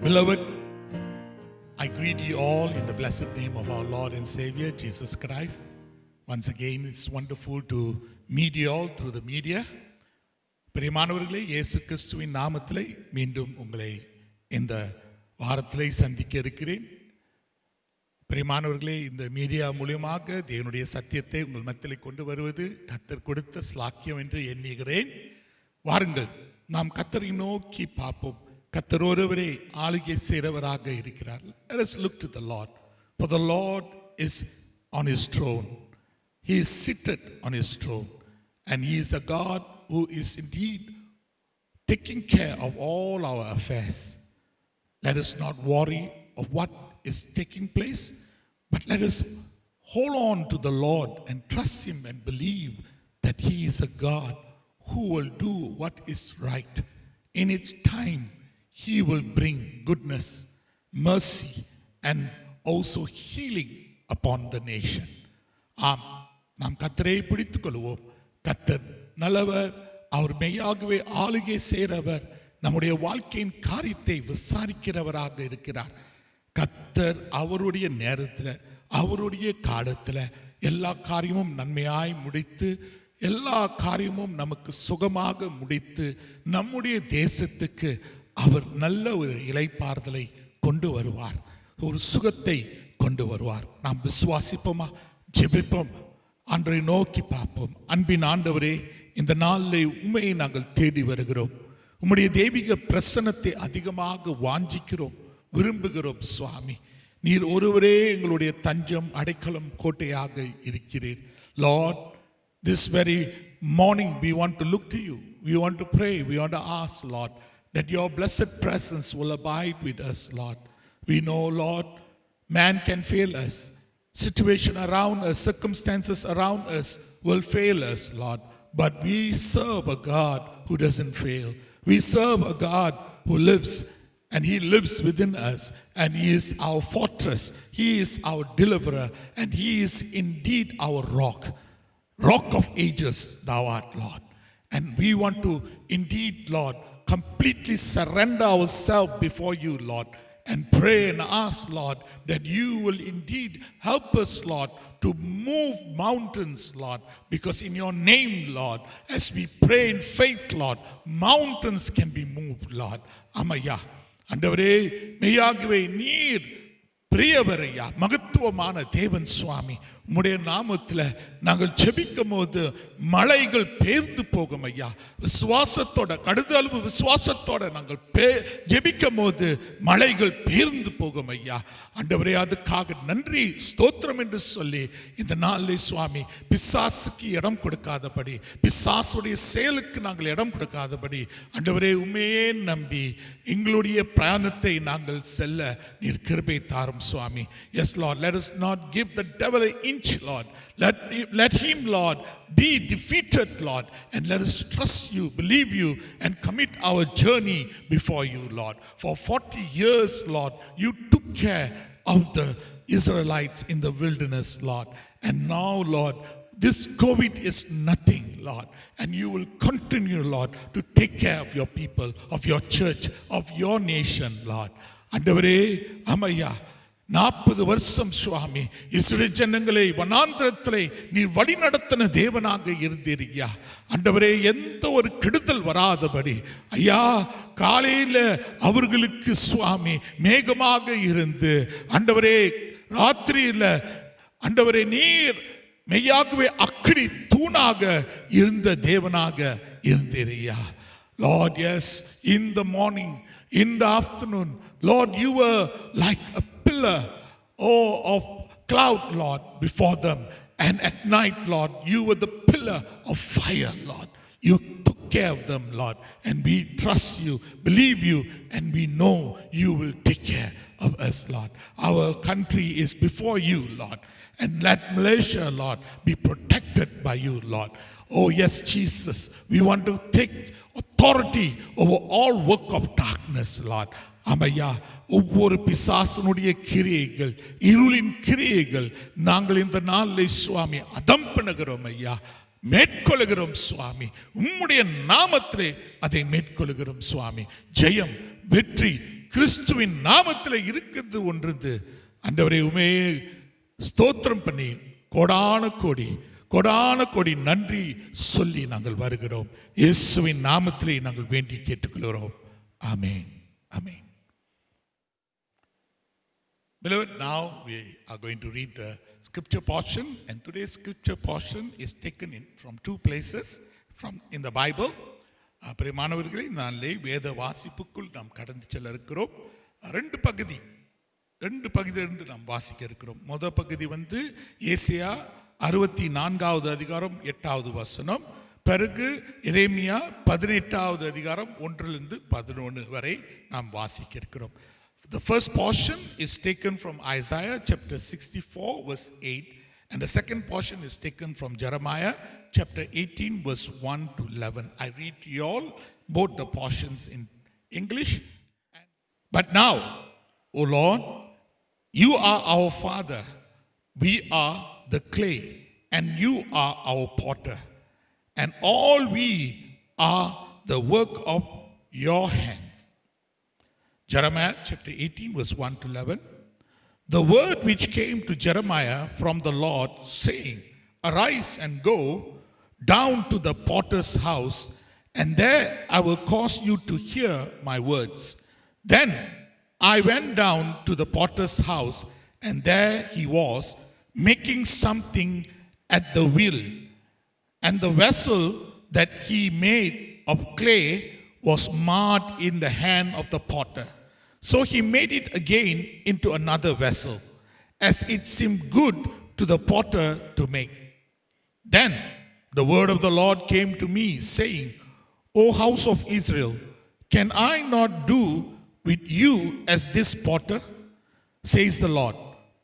Beloved, I greet you all in the blessed name of our Lord and Savior, Jesus Christ. Once again, it's wonderful to meet you all through the media. பிரியமானவர்களே, இயேசு கிறிஸ்துவின் நாமத்திலே மீண்டும் உங்களை இந்த வாரத்திலே சந்திக்க இருக்கிறேன். பிரியமானவர்களே, இந்த மீடியா மூலமாக தேவனுடைய சத்தியத்தை உங்கள் மத்தியிலே கொண்டு வருவது கர்த்தர் கொடுத்த ஸ்லாக்கியம் என்று எண்ணுகிறேன். வாருங்கள், நாம் கர்த்தரை நோக்கி பார்ப்போம். கர்த்தர் ஒருவரே ஆளுகை செய்கிறவராக இருக்கிறார். Let us look to the Lord, for the Lord is on his throne. He is seated on his throne, and he is a God who is indeed taking care of all our affairs. Let us not worry of what is taking place, but let us hold on to the Lord and trust him and believe that he is a God who will do what is right. In its time, he will bring goodness, mercy, and also healing upon the nation. நாம் கர்த்தரை பிடித்துக் கொள்வோம். கர்த்தர் நல்லவர், அவர் மெய்யாகவே ஆளுகை செய்கிறவர், நம்முடைய வாழ்க்கையின் காரியத்தை விசாரிக்கிறவராக இருக்கிறார். கர்த்தர் அவருடைய நேரத்தில், அவருடைய காலத்தில் எல்லா காரியமும் நன்மையாய் முடித்து, எல்லா காரியமும் நமக்கு சுகமாக முடித்து, நம்முடைய தேசத்துக்கு அவர் நல்ல ஒரு இளைப்பாறுதலை கொண்டு வருவார், ஒரு சுகத்தை கொண்டு வருவார். நாம் விசுவாசிப்போமா? ஜெபிப்போம், ஆண்டவரை நோக்கி பார்ப்போம். அன்பின் ஆண்டவரே, இந்த நாளிலே உம்மையை நாங்கள் தேடி வருகிறோம். உம்முடைய தெய்வீக பிரசன்னத்தை அதிகமாக வாஞ்சிக்கிறோம், விரும்புகிறோம். சுவாமி, நீர் ஒருவரே எங்களுடைய தஞ்சம், அடைக்கலம், கோட்டையாக இருக்கிறீர். Lord, this very morning we want to look to you. We want to pray. We want to ask, Lord, that your blessed presence will abide with us, Lord. We know, Lord, man can fail us. Situation around us, circumstances around us will fail us, Lord. But we serve a God who doesn't fail. We serve a God who lives, and he lives within us, and he is our fortress. He is our deliverer, and he is indeed our rock. Rock of ages thou art, Lord. And we want to indeed, Lord, completely surrender ourselves before you, Lord, and pray and ask, Lord, that you will indeed help us, Lord, to move mountains, Lord, because in your name, Lord, as we pray in faith, Lord, mountains can be moved, Lord. Amaya, andavare meyagave neer பிரியவரையா, மகத்துவமான தேவன் சுவாமி, உம்முடைய நாமத்தில் நாங்கள் ஜெபிக்கும் போது மலைகள் பெயர்ந்து போகும் ஐயா. விசுவாசத்தோட, கடுதளவு விசுவாசத்தோட நாங்கள் ஜெபிக்கும் போது மலைகள் பெயர்ந்து போகும் ஐயா. ஆண்டவரே, அதுக்காக நன்றி, ஸ்தோத்திரம் என்று சொல்லி இந்த நாளிலே சுவாமி, பிசாசுக்கு இடம் கொடுக்காதபடி, பிசாசுடைய செயலுக்கு நாங்கள் இடம் கொடுக்காதபடி, ஆண்டவரே உம்மையே நம்பி எங்களுடைய பிரயாணத்தை நாங்கள் செல்ல நீர் கிருபை தாரும் சுவாமி. Yes, Lord, let us not give the devil an inch, Lord. Let him, Lord, be defeated, Lord, and let us trust you, believe you, and commit our journey before you, Lord. For 40 years, Lord, you took care of the Israelites in the wilderness, Lord. And now, Lord, this COVID is nothing, Lord, and you will continue, Lord, to take care of your people, of your church, of your nation, Lord. ஆண்டவரே, அம்மையா, 40 வருஷம் சுவாமி இஸ்ரவேல் ஜனங்களை வனாந்திரத்திலே நீர் வழி நடத்தின தேவனாக இருந்தீரையா. ஆண்டவரே, எந்த ஒரு கெடுதல் வராதபடி ஐயா, காலையில் அவர்களுக்கு சுவாமி மேகமாக இருந்து, ஆண்டவரே ராத்திரியில் ஆண்டவரே நீர் மெய்யாகவே அக்கினி தூணாக இருந்த தேவனாக இருந்தீரையா. Lord, yes, in the morning, in the afternoon, Lord, you were like a pillar, of cloud, Lord, before them. And at night, Lord, you were the pillar of fire, Lord. You took care of them, Lord. And we trust you, believe you, and we know you will take care of us, Lord. Our country is before you, Lord. And let Malaysia, Lord, be protected by you, Lord. Oh, yes, Jesus, we want to take authority over all work of darkness, Lord. அம்மையா, ஒவ்வொரு பிசாசனுடைய கிரியைகள், இருளின் கிரியைகள் நாங்கள் இந்த நாளில் சுவாமி அதம் பண்ணுகிறோம் ஐயா, மேற்கொள்கிறோம் சுவாமி. உம்முடைய நாமத்திலே அதை மேற்கொள்கிறோம் சுவாமி. ஜெயம், வெற்றி, கிறிஸ்துவின் நாமத்தில் இருக்கிறது ஒன்று. ஆண்டவரே உமே ஸ்தோத்திரம் பண்ணி கோடான கோடி நன்றி சொல்லி நாங்கள் வருகிறோம். இயேசுவின் நாமத்திலே நாங்கள் வேண்டி கேட்டுக்கொள்கிறோம். ஆமென், ஆமென். Beloved, now we are going to read the scripture portion, and today's scripture portion is taken from two places in the Bible. பிரியமானவர்களே, இந்த நாளிலே வேத வாசிப்புக்குள் நாம் கடந்து செல்ல இருக்கிறோம். ரெண்டு பகுதியிலிருந்து நாம் வாசிக்க இருக்கிறோம். முதல் பகுதி ஏசாயா 64வது அதிகாரம் 8வது வசனம். பிறகு எரேமியா 18வது அதிகாரம் 1லிருந்து 11 வரை நாம் வாசிக்க இருக்கிறோம். The first portion is taken from Isaiah chapter 64 verse 8, and the second portion is taken from Jeremiah chapter 18 verse 1 to 11. I read to you all both the portions in English. But now, O Lord, you are our Father, we are the clay, and you are our potter, and all we are the work of your hands. Jeremiah chapter 18 verse 1 to 11. The word which came to Jeremiah from the Lord, saying, Arise and go down to the potter's house, and there I will cause you to hear my words. Then I went down to the potter's house, and there he was, making something at the wheel. And the vessel that he made of clay was marred in the hand of the potter. So he made it again into another vessel, as it seemed good to the potter to make. Then the word of the Lord came to me, saying, O house of Israel, can I not do with you as this potter? Says the Lord.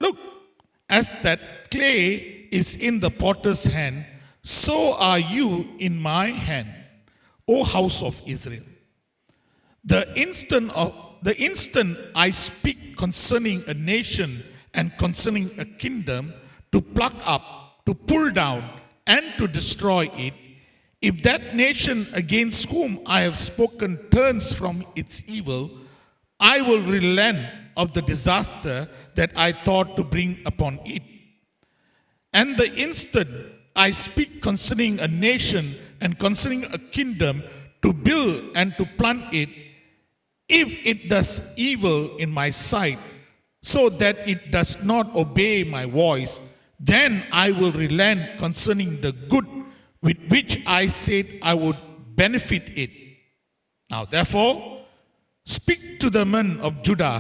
Look, as that clay is in the potter's hand, so are you in my hand, O house of Israel. The instant I speak concerning a nation and concerning a kingdom, to pluck up, to pull down, and to destroy it, if that nation against whom I have spoken turns from its evil, I will relent of the disaster that I thought to bring upon it. And the instant I speak concerning a nation and concerning a kingdom, to build and to plant it, if it does evil in my sight, so that it does not obey my voice, then I will relent concerning the good with which I said I would benefit it. Now therefore, speak to the men of Judah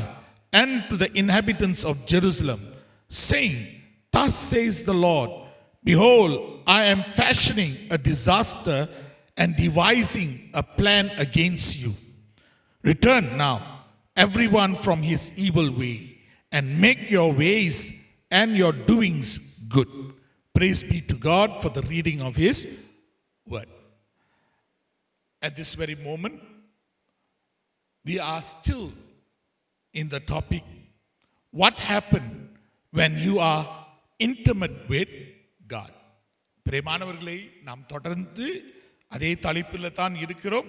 and to the inhabitants of Jerusalem, saying, Thus says the Lord, Behold, I am fashioning a disaster and devising a plan against you. Return now, everyone from his evil way, and make your ways and your doings good. Praise be to God for the reading of his word. At this very moment, we are still in the topic, what happened when you are intimate with God. பிரியமானவர்களை, நாம் தொடர்ந்து அதே தலைப்பில் தான் இருக்கிறோம்.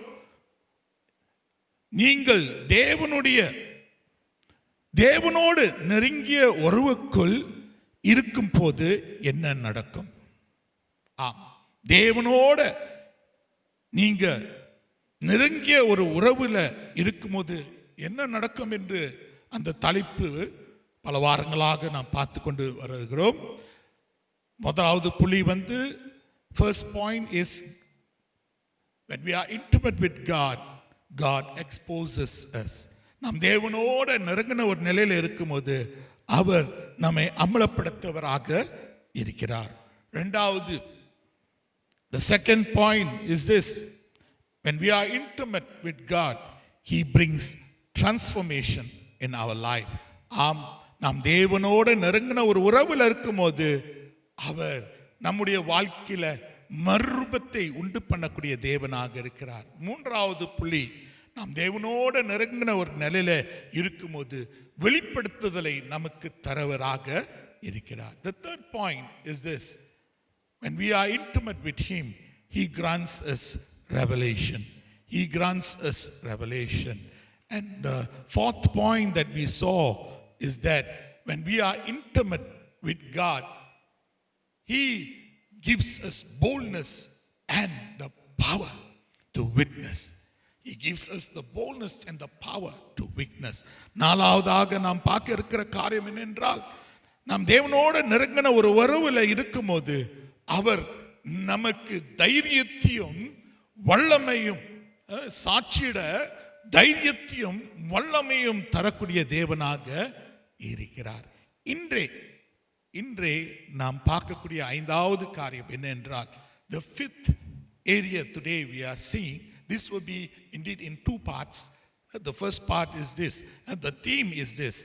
நீங்கள் தேவனோடு நெருங்கிய உறவுக்குள் இருக்கும் போது என்ன நடக்கும்? தேவனோட நீங்க நெருங்கிய ஒரு உறவுல இருக்கும்போது என்ன நடக்கும் என்று அந்த தலைப்பு பல வாரங்களாக நாம் பார்த்து கொண்டு வருகிறோம். முதலாவது புள்ளி first point is, when we are intimate with God, God exposes us. நாம் தேவனோட நெருங்கின ஒரு நிலையில் இருக்கும்போது அவர் நம்மை அமலப்படுத்தவராக இருக்கிறார். இரண்டாவது, the second point is this: when we are intimate with God, He brings transformation in our life. நாம் தேவனோட நெருங்கின ஒரு உறவில் இருக்கும்போது அவர் நம்முடைய வாழ்க்கையில மறுரூபத்தை உண்டு பண்ணக்கூடிய தேவனாக இருக்கிறார். மூன்றாவது புள்ளி, நாம் தேவனோட நெருங்கின ஒரு நிலையில இருக்கும்போது வெளிப்படுத்துதலை நமக்கு தரவராக இருக்கிறார். The third point is this: when we are intimate with Him, He grants us revelation. He grants us revelation. And the fourth point that we saw is that when we are intimate with God, He gives us boldness and the power to witness. He gives us the boldness and the power to witness. நாலாவதாக நாம் பார்க்க இருக்கிற காரியம் என்னென்றால், நாம் தேவனோடு நெருங்கின ஒரு உறவுல இருக்கும்போது அவர் நமக்கு தைரியத்தையும் வல்லமையும் சாட்சியிட தைரியத்தையும் வல்லமையும் தரக்கூடிய தேவனாக இருக்கிறார். இன்றே நாம் பார்க்கக்கூடிய ஐந்தாவது காரியம் என்ன என்றால், the fifth area today we are seeing, this will be indeed in two parts. The first part is this, and the theme is this: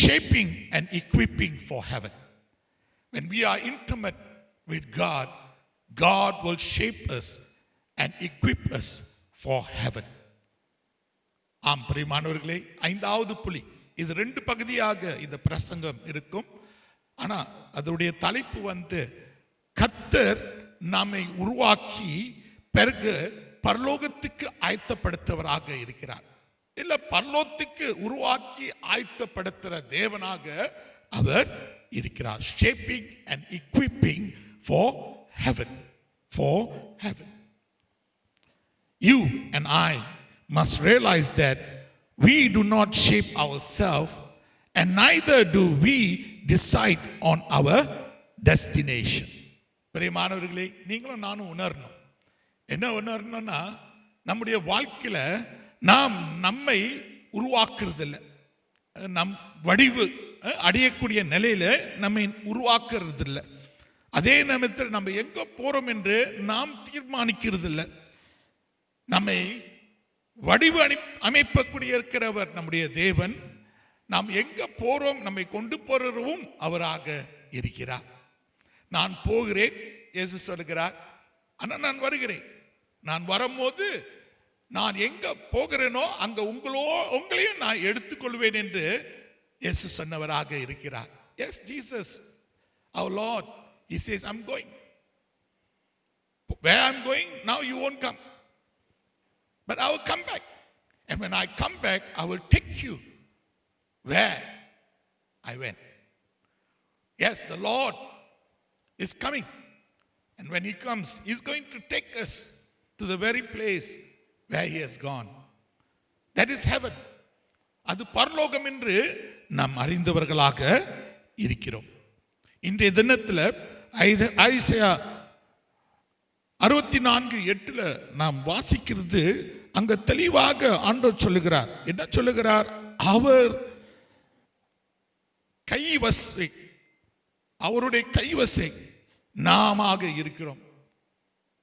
shaping and equipping for heaven. When we are intimate with God, God will shape us and equip us for heaven. ஆம் பிரியமானவர்களே, ஐந்தாவது புள்ளி, இது ரெண்டு பகுதியாக இந்த பிரசங்கம் இருக்கும். ஆனா அதனுடைய தலைப்பு கர்த்தர் நம்மை உருவாக்கி பிறகு பரலோகத்துக்கு ஆயத்தப்படுத்தவராக இருக்கிறார். இல்ல, பரலோகத்துக்கு உருவாக்கி ஆயத்தப்படுத்துற தேவனாக அவர் இருக்கிறார். Shaping and equipping for heaven. For heaven. You and I must realize that we do not shape ourselves, and neither do we decide on our destination. பிரியமானவர்களே, நீங்களும் நானும் உணரணும். என்ன உணரணும்னா, நம்முடைய வாழ்க்கையில நாம் நம்மை உருவாக்குறது இல்லை, நம் வடிவு அடையக்கூடிய நிலையில நம்மை உருவாக்குறது இல்லை. அதே நேரத்தில் நம்ம எங்க போறோம் என்று நாம் தீர்மானிக்கிறது இல்லை. நம்மை வடிவு அமைப்பக்கூடிய இருக்கிறவர் நம்முடைய தேவன். நாம் எங்க போறோம், நம்மை கொண்டு போறவும் அவராக இருக்கிறார். நான் போகிறேன், இயேசு சொல்கிறார், ஆனா நான் வருகிறேன். நான் வரும்போது நான் எங்க போகிறேனோ அங்க உங்களையும் நான் எடுத்துக்கொள்வேன் என்று இயேசு சொன்னவராக இருக்கிறார். Yes, Jesus, our Lord, He says, I'm going. Where I'm going, now you won't come. But I will come back. And when I come back, I will take you where I went. Yes, the Lord is coming. And when He comes, He's going to take us to the very place where He has gone. That is heaven. அது பரலோகம் என்று நாம் அறிந்தவர்களாக இருக்கிறோம். இன்றைய தினத்தில் Isaiah 64:8 நாம் வாசிக்கிறது, அங்க தெளிவாக ஆண்டவர் சொல்லுகிறார். என்ன சொல்லுகிறார்? அவர் கைவசை, அவருடைய கைவசை நாமாக இருக்கிறோம்,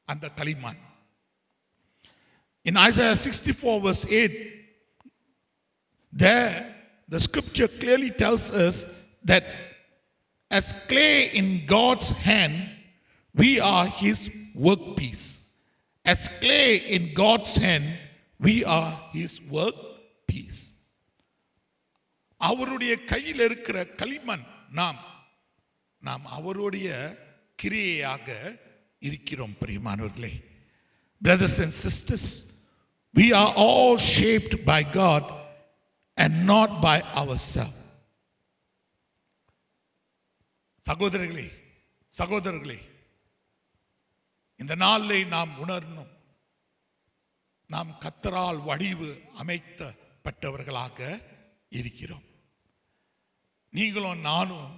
அந்த களிமான். In Isaiah 64:8, there the scripture clearly tells us that as clay in God's hand, we are His workpiece. As clay in God's hand, we are His workpiece. அவருடைய கையில் இருக்கிற களிமண் நாம் அவருடைய கிரியையாக இருக்கிறோம். பிரியமானவர்களே, brothers and sisters, we are all shaped by God and not by ourselves. சகோதரர்களே, இந்த நாளில் நாம் உணரணும், நாம் கர்த்தரால் வடிவு அமைக்கப்பட்டவர்களாக இருக்கிறோம். நீங்களும் நானும்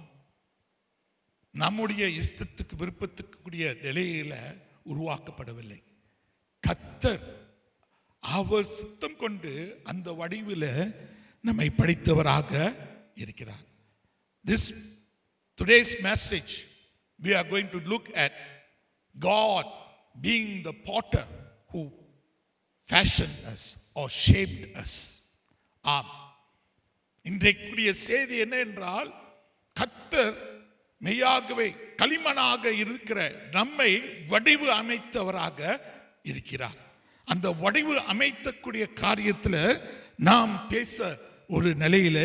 நம்முடைய இஷ்டத்துக்கு விருப்பத்துக்கு கூடிய நிலையில உருவாக்கப்படவில்லை. கர்த்தர் அவர் சித்தம் கொண்டு அந்த வடிவில் நம்மை படைத்தவராக இருக்கிறார். Today's message, we are going to look at God being the potter who fashioned us or shaped us. இன்றைக்குரிய செய்தி என்ன என்றால், கர்த்தர் மெய்யாகவே களிமண்ணாக இருக்கிற நம்மை வடிவு அமைத்தவராக இருக்கிறார். அந்த வடிவு அமைத்தக்கூடிய காரியத்தில் நாம் பேச ஒரு நிலையில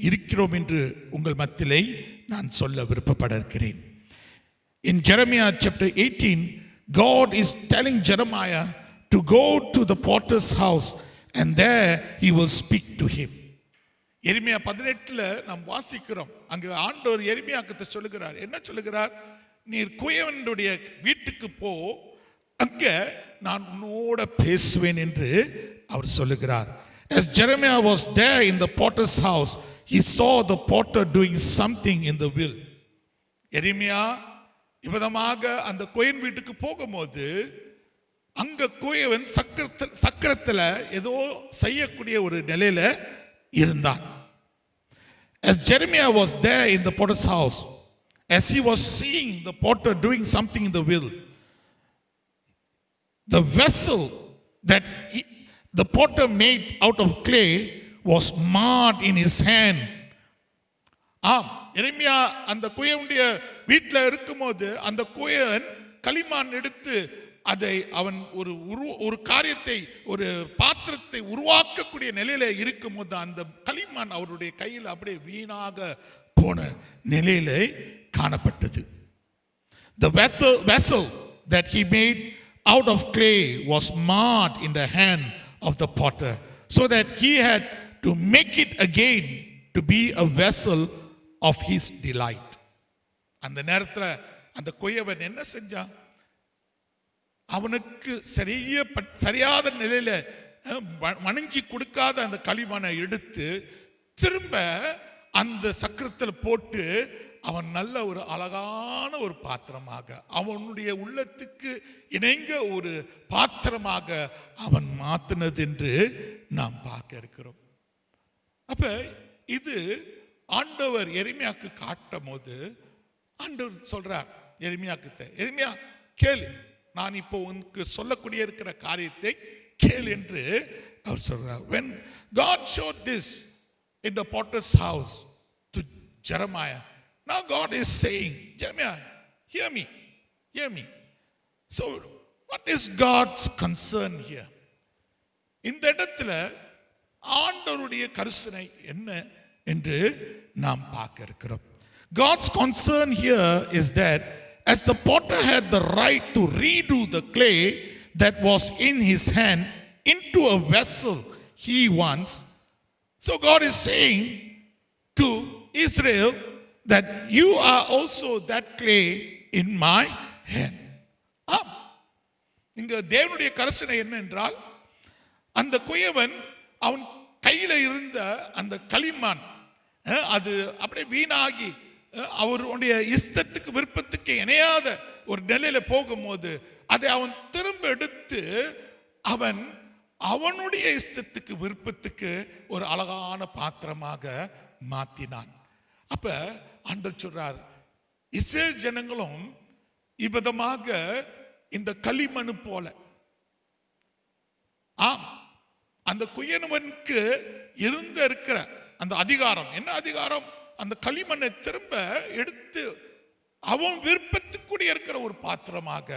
இருக்கிறோம் என்று உங்கள் மத்தியிலே நான் சொல்ல விருப்பப்படுகிறேன். In Jeremiah chapter 18, God is telling Jeremiah to go to the potter's house and there he will speak to him. எரேமியா 18ல நாம் வாசிக்கிறோம். அங்கு ஆண்டவர் எரேமியாவுக்கு சொல்லுகிறார். என்ன சொல்லுகிறார்? நீர் குயவனுடைய வீட்டுக்கு போ, அங்க நான் உன்னோட பேசுவேன் என்று அவர் சொல்லுகிறார். As Jeremiah was there in the potter's house, he saw the potter doing something in the wheel. எரேமியா இவ்விதமாக அந்த குயவன் வீட்டுக்கு போகும்போது அங்க குயவன் சக்கரத்துல ஏதோ செய்யக்கூடிய ஒரு நிலையில இருந்தான். As Jeremiah was there in the potter's house, as he was seeing the potter doing something in the wheel, the vessel that the potter made out of clay was marred in his hand. ஆம், எரேமியா அந்த குயவனுடைய வீட்டில் இருக்கும்போது அந்த குயவன் களிமான் எடுத்து அதை அவன் ஒரு காரியத்தை, ஒரு பாத்திரத்தை உருவாக்கக்கூடிய நிலையில இருக்கும்போது அந்த களிமான் அவருடைய கையில் அப்படியே வீணாக போன நிலையில காணப்பட்டது. The vessel that he made out of clay was marred in the hand of the potter, so that he had to make it again to be a vessel of his delight. அந்த நேரத்துல அந்த குயவன் என்ன செஞ்சான்? அவனுக்கு சரியாத நிலையில வணங்கி கொடுக்காத அந்த களிமண்ணை எடுத்து திரும்ப அந்த சக்கரத்தில் போட்டு அவன் நல்ல ஒரு அழகான ஒரு பாத்திரமாக, அவனுடைய உள்ளத்துக்கு இணைங்க ஒரு பாத்திரமாக அவன் மாத்தினது என்று நாம் பார்க்க இருக்கிறோம். அப்ப இது ஆண்டவர் எரேமியாவுக்கு காட்டும் போது ஆண்டவர் சொல்றார் எரேமியாவுக்கு, எரேமியா கேளு, நான் இப்போ உனக்கு சொல்லக்கூடிய இருக்கிற காரியத்தை கேள் என்று அவர் சொல்றார். When God showed this in the potter's house to Jeremiah, now God is saying, Jeremiah, hear me, hear me. So what is God's concern here? இந்த இடத்துல ஆண்டவருடைய கரிசனை என்ன என்று நாம் பார்க்க இருக்கிறோம். God's concern here is that as the potter had the right to redo the clay that was in his hand into a vessel he wants, so God is saying to Israel that you are also that clay in my hand. இங்க தேவனுடைய கரிசனை என்ன என்றால், அந்த குயவன் அவன் கையில இருந்த அந்த களிமண் அது அப்படியே வீணாகி அவருடைய இஷ்டத்துக்கு விருப்பத்துக்கு இணையாத ஒரு நிலையில போகும்போது அதை அவன் திரும்ப எடுத்து அவன் அவனுடைய இஷ்டத்துக்கு விருப்பத்துக்கு ஒரு அழகான பாத்திரமாக மாத்தினான். அப்ப ஆண்டவர் சொல்றார், இஸ்ரேல் ஜனங்களும் இவ்விதமாக இந்த களிமண் போல, ஆம், அந்த குயவனுக்கு இருக்கிற அந்த அதிகாரம் என்ன அதிகாரம்? அந்த களிமண்ணை திரும்ப எடுத்து அவன் விருப்பத்துக்குரிய இருக்கிற ஒரு பாத்திரமாக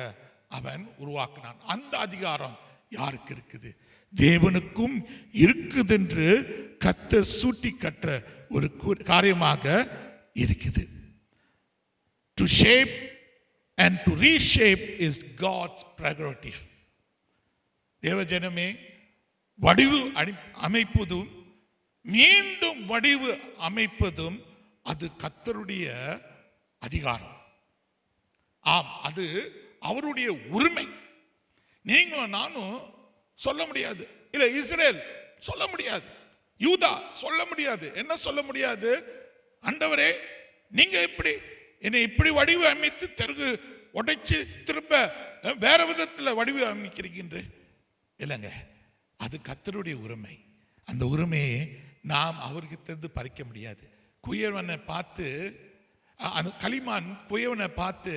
அவன் உருவாக்கினான். அந்த அதிகாரம் யாருக்கு இருக்குது? தேவனுக்கும் இருக்குது என்று கர்த்தர் சூட்டி கற்ற ஒரு காரியமாக இருக்குது. To shape and to reshape is God's prerogative. தேவஜனமே, வடிவு அமைப்பதும் மீண்டும் வடிவு அமைப்பதும் அது கர்த்தருடைய அதிகாரம். ஆம், அது அவருடைய உரிமை. நீங்களும் நானும் சொல்ல முடியாது, இல்ல இஸ்ரேல் சொல்ல முடியாது, யூதா சொல்ல முடியாது. என்ன சொல்ல முடியாது? ஆண்டவரே, நீங்க எப்படி என்னை இப்படி வடிவு அமைத்து தெருகு உடைச்சு திரும்ப வேற விதத்தில் வடிவு அமைக்கிறீங்க இல்லைங்க. அது கர்த்தருடைய உரிமை. அந்த உரிமையை நாம் அவர்கிட்ட பறிக்க முடியாது. குயவனை பார்த்து, அந்த களிமான் குயவனை பார்த்து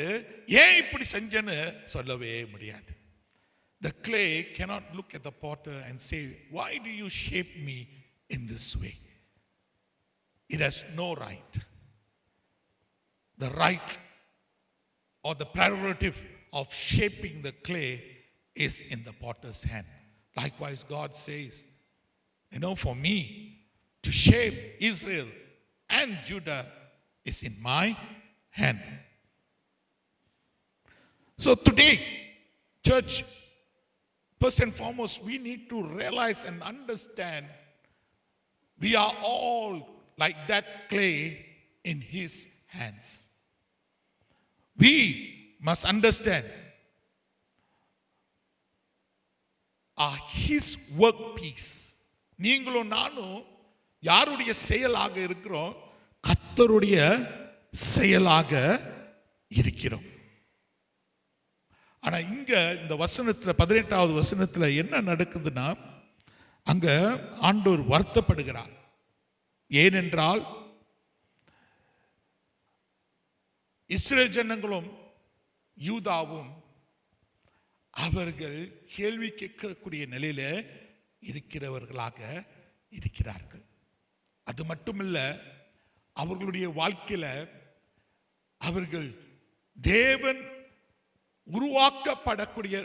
ஏன் இப்படி செஞ்சேன்னு சொல்லவே முடியாது. The clay cannot look at the potter and say, why do you shape me in this way? It has no right. The right or the prerogative of shaping the clay is in the potter's hand. Likewise, God says, for me to shape Israel and Judah is in my hand. So today, church, first and foremost, we need to realize and understand We are all like that clay in his hands. We must understand are his workpiece. நீங்களும் நானும் யாருடைய செயலாக இருக்கிறோம்? கர்த்தருடைய செயலாக இருக்கிறோம். ஆனா இங்க இந்த வசனத்துல 18வது வசனத்துல என்ன நடக்குதுன்னா, அங்க ஆண்டவர் வருத்தப்படுகிறார். ஏனென்றால் இஸ்ரவேல் ஜனங்களும் யூதாவும் அவர்கள் கேள்வி கேட்கக்கூடிய நிலையில இருக்கிறவர்களாக இருக்கிறார்கள். அது மட்டுமல்ல, அவர்களுடைய வாழ்க்கையில அவர்கள் தேவன் உருவாக்கப்படக்கூடிய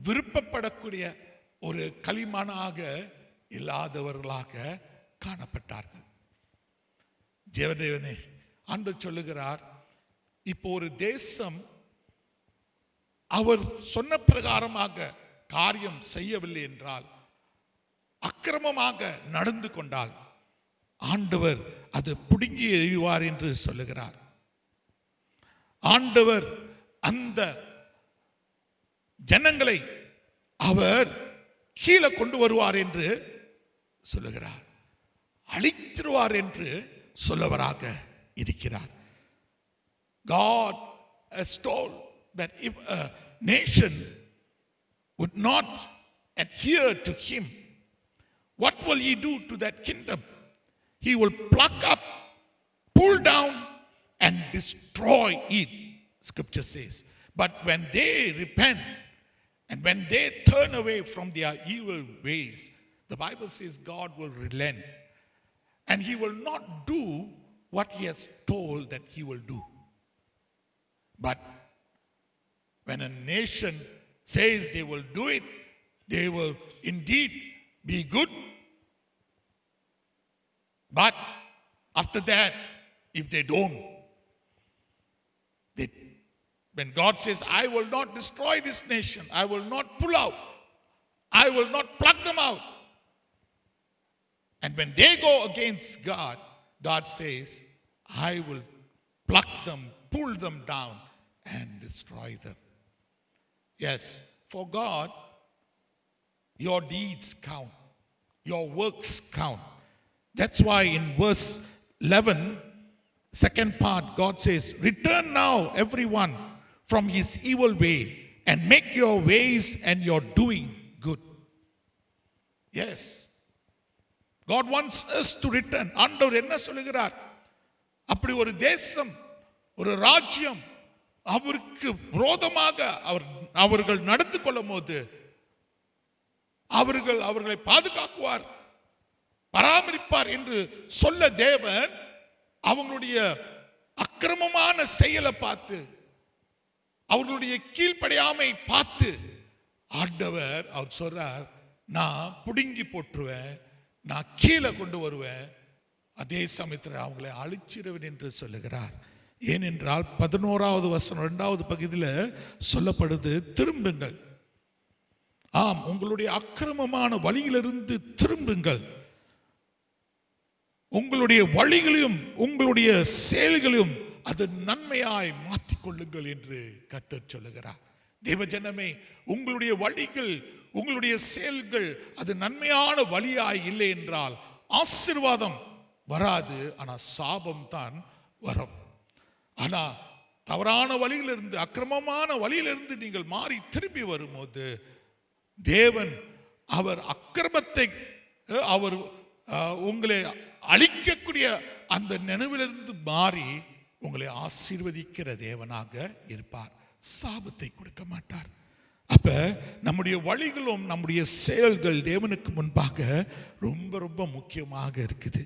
விருப்பப்படக்கூடிய ஒரு களிமண்ணாக இல்லாதவர்களாக காணப்பட்டார்கள். தேவனே, ஆண்டவர் சொல்லுகிறார், இப்போ ஒரு தேசம் அவர் சொன்ன பிரகாரமாக காரியம் செய்யவில்லை என்றால், அக்கிரமமாக நடந்து கொண்டால் ஆண்டவர் அது பிடுங்கி எறிவார் என்று சொல்லுகிறார். ஆண்டவர் அந்த ஜனங்களை அவர் கீழே கொண்டு வருவார் என்று சொல்லுகிறார். அழித்திருவார் என்று சொல்லவராக இருக்கிறார். God has told that if a nation would not adhere to him, what will he do to that kingdom? He will pluck up, pull down and destroy it, scripture says. But when they repent and when they turn away from their evil ways, the Bible says God will relent and he will not do what he has told that he will do. But when a nation says they will do it, they will indeed be good. But after that, if they don't, when God says, I will not destroy this nation, I will not pull out, I will not pluck them out. And when they go against God, God says, I will pluck them, pull them down and destroy them. Yes, for God, your deeds count, your works count. That's why in verse 11, second part, God says, return now everyone from his evil way and make your ways and your doing good. Yes, God wants us to return. ஆண்டவர் என்ன சொல்லுகிறார்? அப்படி ஒரு தேசம், ஒரு ராஜ்யம் அவருக்கு விரோதமாக அவர்கள் நடந்து கொள்ளும் போது அவர்களை பாதுகாக்குவார், பராமரிப்பார் என்று சொல்ல தேவன் அவங்களுடைய அக்கிரமமான செயலை பார்த்து, அவர்களுடைய கீழ்ப்படியாமை பார்த்து ஆண்டவர் அவர் சொல்றார், நான் புடுங்கி போட்டுருவேன், நான் கீழே கொண்டு வருவேன், அதே சமயத்தில் அவங்களை அழிச்சிடுவேன் என்று சொல்லுகிறார். ஏனென்றால் 11வது வசனம் 2வது பகுதியில் சொல்லப்படுது, திரும்புங்கள், ஆம் உங்களுடைய அக்கிரமமான வழியிலிருந்து திரும்புங்கள், உங்களுடைய வழிகளையும் உங்களுடைய செயல்களையும் அது நன்மையாய் மாற்றிக்கொள்ளுங்கள் என்று கர்த்தர் சொல்லுகிறார். தேவஜனமே, உங்களுடைய வழிகள் உங்களுடைய செயல்கள் அது நன்மையான வழியாய் இல்லை என்றால் ஆசீர்வாதம் வராது, ஆனா சாபம் தான் வரும். ஆனா தவறான வழியிலிருந்து, அக்கிரமமான வழியிலிருந்து நீங்கள் மாறி திரும்பி வரும்போது தேவன் அவர் அக்கிரமத்தை அவர் உங்களை அழிக்கக்கூடிய அந்த நினைவிலிருந்து மாறி உங்களை ஆசீர்வதிக்கிற தேவனாக இருப்பார், சாபத்தை கொடுக்க மாட்டார். அப்ப நம்முடைய வழிகளும் நம்முடைய செயல்கள் தேவனுக்கு முன்பாக ரொம்ப ரொம்ப முக்கியமாக இருக்குது.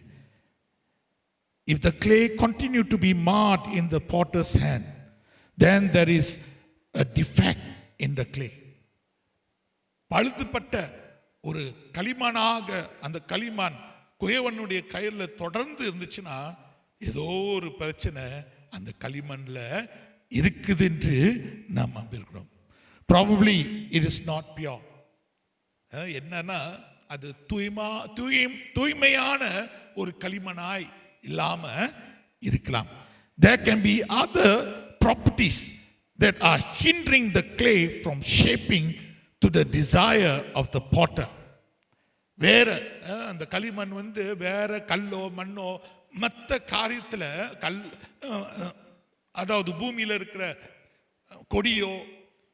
If the clay continue to be marred in the potter's hand, then there is a defect in the clay. பழுதுபட்ட ஒரு களிமண்ணாக அந்த களிமண் குயவனுடைய கையில தொடர்ந்து இருந்துச்சுன்னா ஏதோ ஒரு பிரச்சனை அந்த களிமண்ல இருக்குது என்று நாம் நம்பியிருக்கிறோம். Probably it is not pure. என்னன்னா அது தூய்மையான ஒரு களிமண்ணாய் இல்லாம இருக்கலாம். There can be other properties that are hindering the clay from shaping to the desire of the potter. வேற அந்த களிமண் வேற கல்லோ மண்ணோ மற்ற காரியத்துல அதாவது பூமியில இருக்கிற கொடியோ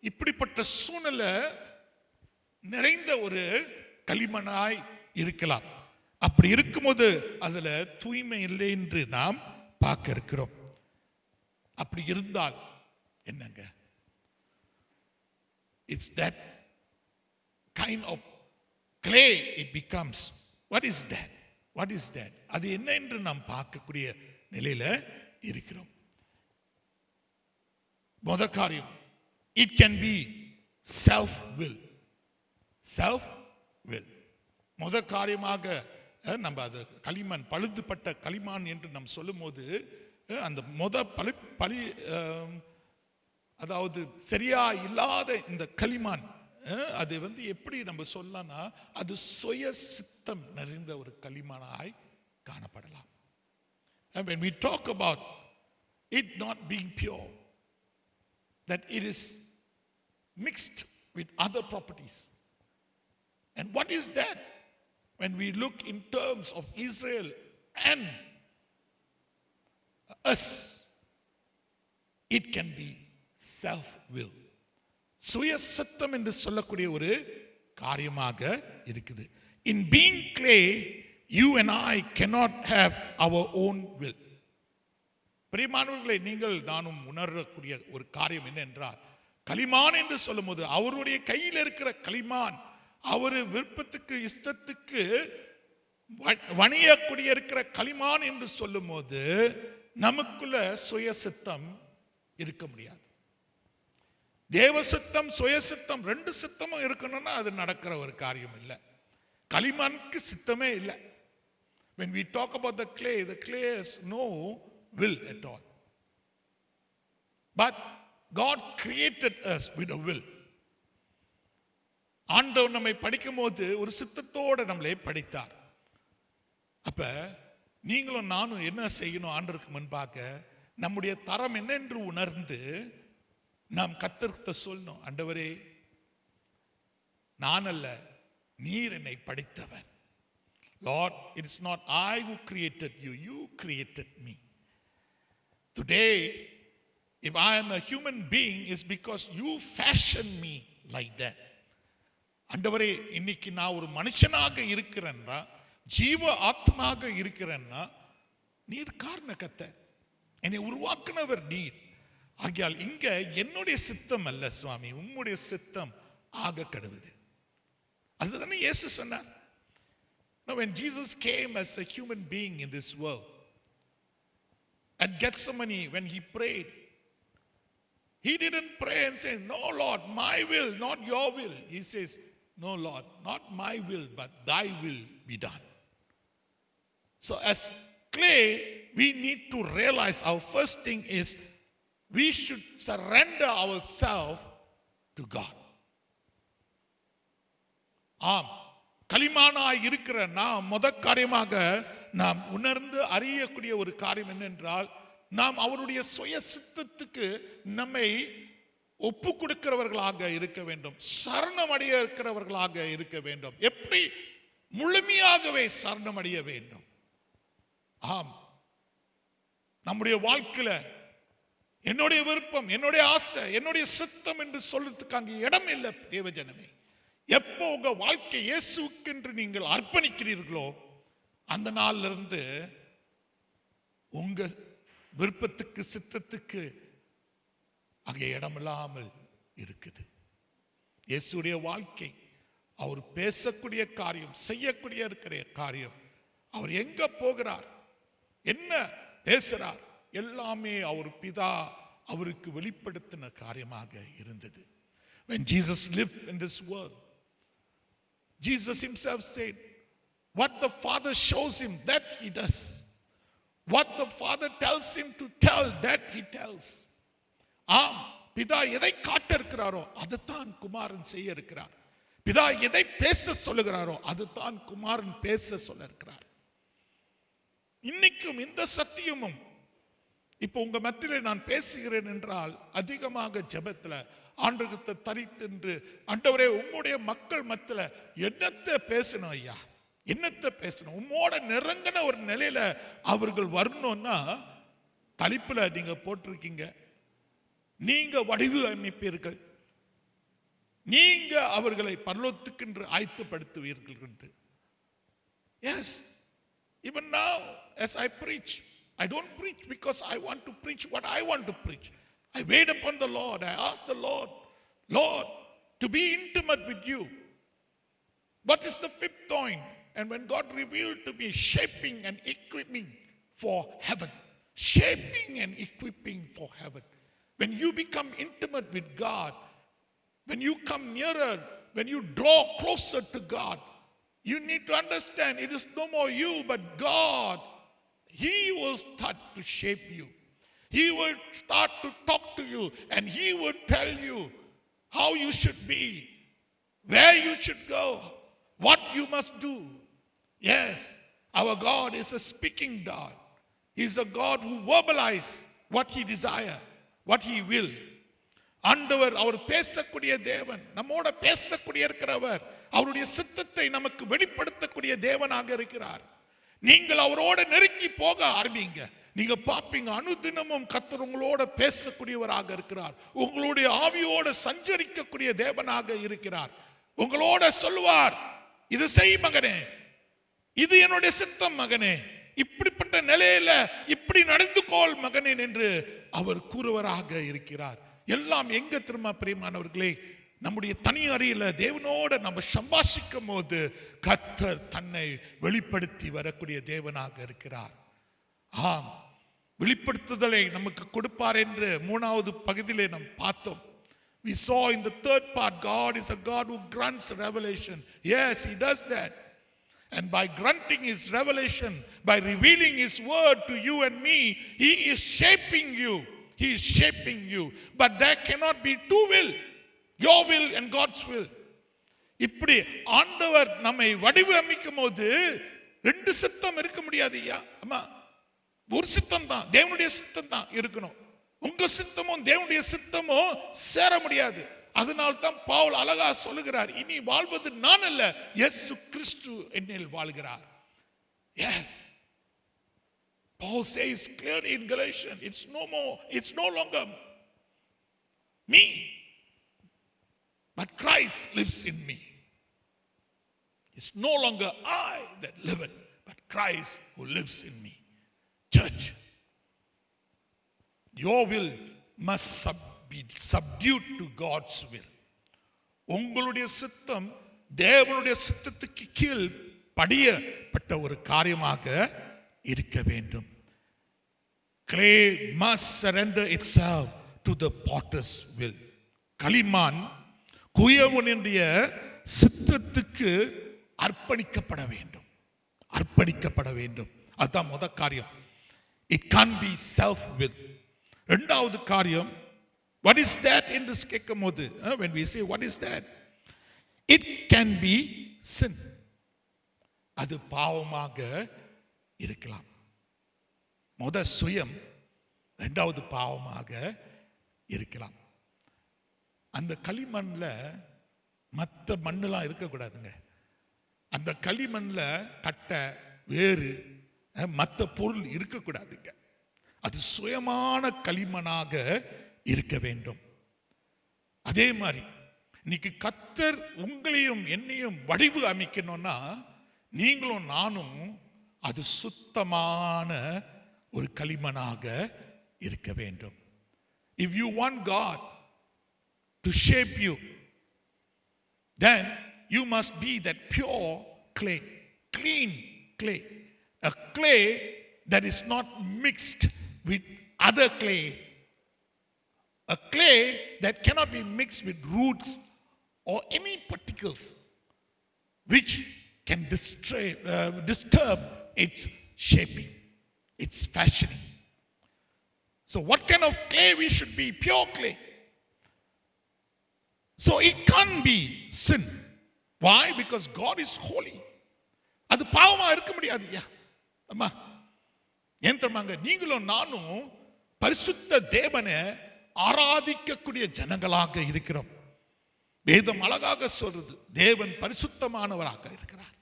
இப்படிப்பட்ட சூழ்நிலை நிறைந்த ஒரு களிமண்ணாய் இருக்கலாம். அப்படி இருக்கும்போது அதுல தூய்மை இல்லை என்று நாம் பார்க்க இருக்கிறோம். அப்படி இருந்தால் என்னங்க, it's that kind of clay it becomes. What is that? What is that? அது என்ன என்று நாம் பார்க்கக்கூடிய நிலையில இருக்கிறோம். முதல் காரியம், it can be self will. self will. முதல் காரியமாக நம்ம அது களிமண் பழுதுபட்ட களிமான் என்று நாம் சொல்லும் போது அந்த பழி அதாவது சரியா இல்லாத இந்த களிமான் அது எப்படி நம்ம சொல்லலாம்னா அது சுய சித்தம் நிறைந்த ஒரு களிமானாய் காணப்படலாம். When we talk about it not being pure, that it is mixed with other properties. And what is that? When we look in terms of Israel and us, it can be self-will. சுய சித்தம் என்று சொல்லக்கூடிய ஒரு காரியமாக இருக்குது. In being clay, you and I cannot have our own will. பிரியமானவர்களே, நீங்கள் நானும் உணரக்கூடிய ஒரு காரியம் என்ன என்றால், களிமான் என்று சொல்லும் போது அவருடைய கையில் இருக்கிற களிமான் அவர் விருப்பத்துக்கு இஷ்டத்துக்கு வணியக்கூடிய இருக்கிற களிமான் என்று சொல்லும் போது நமக்குள்ள சுய சித்தம் இருக்க முடியாது. தேவ சித்தம் சுய சித்தம் ரெண்டு சித்தமும் இருக்கணும்னா அது நடக்கிற ஒரு காரியம் இல்லை. களிமானுக்கு சித்தமே இல்லை. When we talk about the clay has no will at all. But God created us with a will. ஆண்டவர் நம்மை படிக்கும் போது ஒரு சித்தத்தோடு நம்மளை படித்தார். அப்ப நீங்களும் நானும் என்ன செய்யணும்? ஆண்டவருக்கு முன்பாக நம்முடைய தரம் என்ன என்று உணர்ந்து நாம் கர்த்தருக்கு சொல்லணும், ஆண்டவரே நான் அல்ல, நீர் என்னை படைத்தவர். Lord, it is not I who created you, you created me. Today, if I am a human being, it's because you fashioned me like that. ஆண்டவரே, இன்னைக்கு நான் ஒரு மனுஷனாக இருக்கிறேன்னா, ஜீவ ஆத்மாக இருக்கிறேன்னா நீர் காரணகர்த்தர், என்னை உருவாக்குனவர் நீர். ஆகையால் இங்க என்னுடைய சித்தம் அல்ல சுவாமி, உம்முடைய சித்தம் ஆக கடவுது. அதுதானே இயேசு சொன்னார். Now when Jesus came as a human being in this world, at Gethsemane when he prayed, he didn't pray and say, no Lord, my will, not your will. He says, no Lord, not my will, but thy will be done. So as clay, we need to realize our first thing is we should surrender ourselves to God. ஆம், களிமானாய் இருக்கிற நாம் முதல் காரியமாக நாம் உணர்ந்து அறியக்கூடிய ஒரு காரியம் என்னென்றால், நாம் அவருடைய சுய சித்தத்துக்கு நம்மை ஒப்பு கொடுக்கிறவர்களாக இருக்க வேண்டும், சரணமடைய இருக்கிறவர்களாக இருக்க வேண்டும். எப்படி? முழுமையாகவே சரணமடைய வேண்டும். ஆம், நம்முடைய வாழ்க்கையில என்னுடைய விருப்பம், என்னுடைய ஆசை, என்னுடைய சித்தம் என்று சொல்றதுக்கு அங்கே இடம் இல்லை. தேவஜனமே, எப்போ உங்க வாழ்க்கை இயேசுவுக்கு என்று நீங்கள் அர்ப்பணிக்கிறீர்களோ அந்த நாள்ல இருந்து உங்க விருப்பத்துக்கு சித்தத்துக்கு அங்கே இடமில்லாமல் இருக்குது. இயேசுடைய வாழ்க்கை, அவர் பேசக்கூடிய காரியம், செய்யக்கூடிய இருக்கிற காரியம், அவர் எங்க போகிறார், என்ன பேசுறார், எல்லாமே அவர் பிதா அவருக்கு வெளிப்படுத்தின காரியமாக இருந்தது. When Jesus lived in this world, Jesus himself said, what the Father shows him, that he does. What the Father tells him to tell, that he tells. ஆம், பிதா எதை காட்ட இருக்கிறாரோ அதுதான் குமாரன் செய்ய இருக்கிறார். பிதா எதை பேச சொல்லுகிறாரோ அதுதான் குமாரன் பேச சொல்ல இருக்கிறார். இன்னைக்கும் இந்த சத்தியமும் இப்போ உங்க மத்தியிலே நான் பேசுகிறேன் என்றால் அதிகமாக ஜெபத்துல ஆண்டவர்கிட்ட தரித்து ஆண்டவரே உம்முடைய மக்கள் மத்தியில என்னத்தை பேசணும் ஐயா, என்னத்தை பேசணும், உம்மோட நெருங்கின ஒரு நிலையில அவர்கள் வரணும்னா தலைப்புல நீங்க போட்டிருக்கீங்க, நீங்க வடிவு அமைப்பீர்கள், நீங்க அவர்களை பரலோகத்துக்கென்று ஆயத்தப்படுத்துவீர்கள் என்று. Yes, even now as I preach, I don't preach because I want to preach what I want to preach. I wait upon the Lord. I ask the Lord, Lord, to be intimate with you. What is the fifth point? And when God revealed to me, shaping and equipping for heaven. Shaping and equipping for heaven. When you become intimate with God, when you come nearer, when you draw closer to God, you need to understand it is no more you but God. He will start to shape you. He will start to talk to you and He will tell you how you should be, where you should go, what you must do. Yes, our God is a speaking God. He is a God who verbalizes what He desires, what He will. ஆண்டவர் அவர் பேசக்கூடிய தேவன், நம்மோட பேசக்கூடிய இருக்கிறவர், அவருடைய சித்தத்தை நமக்கு வெளிப்படுத்தக்கூடிய தேவனாக இருக்கிறார். நீங்கள் அவரோட நெருங்கி போக ஆரம்பிங்க, நீங்க பாப்பீங்க அனுதினமும் கர்த்தர் உங்களோட பேசக்கூடியவராக இருக்கிறார், உங்களுடைய ஆவியோட சஞ்சரிக்கக்கூடிய தேவனாக இருக்கிறார். உங்களோட சொல்லுவார், இது செய் மகனே, இது என்னுடைய சித்தம் மகனே, இப்படிப்பட்ட நிலையில இப்படி நடந்து கொள் மகனே என்று அவர் கூறுவராக இருக்கிறார். எல்லாம் எங்க திரும்ப பிரியமானவர்களே, நம்முடைய தனி அறையில தேவனோட நம்ம சம்பாஷிக்கும் போது கர்த்தர் தன்னை வெளிப்படுத்தி வரக்கூடிய தேவனாக இருக்கிறார். ஆம், வெளிப்படுத்துதலை நமக்கு கொடுப்பார் என்று மூணாவது பகுதியிலே நாம் பார்த்தோம். We saw in the third part, God is a God who grants revelation. Yes, He does that. And by granting His revelation, by revealing His word to you and me, He is shaping you. He is shaping you. But there cannot be two will, your will and God's will. இப்படி ஆண்டவர் நம்மை வடிவமைக்கும் போது ரெண்டு சித்தம் இருக்க முடியாது ஐயா. அம்மா, ஒரு சித்தம் தான், தேவனுடைய சித்தம் தான் இருக்கணும். உங்க சித்தமும் தேவனுடைய சித்தமும் சேர முடியாது. அதனால் தான் பவுல் அழகா சொல்லுகிறார், இனி வாழ்வது நான் அல்ல, இயேசு கிறிஸ்து என்னில் வாழ்கிறார். Yes, Paul says clearly in Galatians, it's no longer me, but Christ lives in me. It's no longer I that liveth, but Christ who lives in me. Church, your will must be subdued to God's will. உங்களுடைய சித்தம் தேவனுடைய சித்தத்துக்கு கீழ் படியப்பட்ட ஒரு காரியமாக இருக்க வேண்டும். Clay must surrender itself to the potter's will. களிமண் குயவனுடைய சித்தத்துக்கு அர்ப்பணிக்கப்பட வேண்டும், அர்ப்பணிக்கப்பட வேண்டும். அதுதான் முதல் காரியம். It can't be self will. இரண்டாவது காரியம், what is that என்று கேட்கும்போது, when we say what is that, it can be sin. அது பாவமாக இருக்கலாம். முத சுயம், இரண்டாவது பாவமாக இருக்கலாம். அந்த களிமண்ல மற்ற மண்ணெல்லாம் இருக்கக்கூடாதுங்க. அந்த களிமண்ல கட்டை, வேறு, மற்ற பொருள் இருக்கக்கூடாதுங்க. அது சுயமான களிமண்ணாக இருக்க வேண்டும். அதே மாதிரி இன்னைக்கு கர்த்தர் உங்களையும் என்னையும் வடிவு அமைக்கணும்னா நீங்களும் நானும் அது சுத்தமான ஒரு களிமண்ணாக இருக்க வேண்டும். If you want God to shape you, then you must be that pure clay, clean clay, a clay that is not mixed with other clay, a clay that cannot be mixed with roots or any particles which can disturb its shaping, its fashioning. So what kind of clay we should be? Pure clay. So it can't be sin. Why? Because God is holy. அது பாவமா இருக்க முடியாதுயா. அம்மா, ஏன் தெரியுமாங்க, நீங்களும் நானும் பரிசுத்த தேவனை ஆராதிக்கக்கூடிய ஜனங்களாக இருக்கிறோம். வேதம் அழகாக சொல்றது, தேவன் பரிசுத்தமானவராக இருக்கிறார்.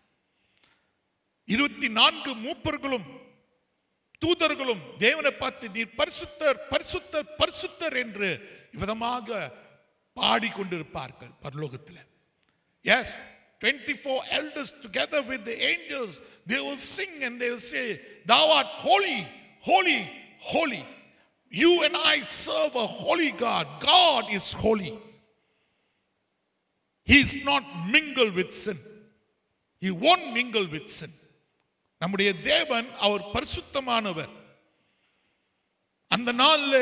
24 மூப்பர்களும் தூதர்களும் தேவனை பார்த்து நீர் பரிசுத்தர் பரிசுத்தர் பரிசுத்தர் என்று விதமாக பாடிக்கொண்டிருப்பார்கள் பரலோகத்தில். Yes, 24 elders together with the angels, they will sing and they will say, thou art holy, holy, holy. You and I serve a holy God. God is holy. He is not mingled with sin. He won't mingle with sin. நம்முடைய தேவன் அவர் பரிசுத்தமானவர். அந்த நாள்ல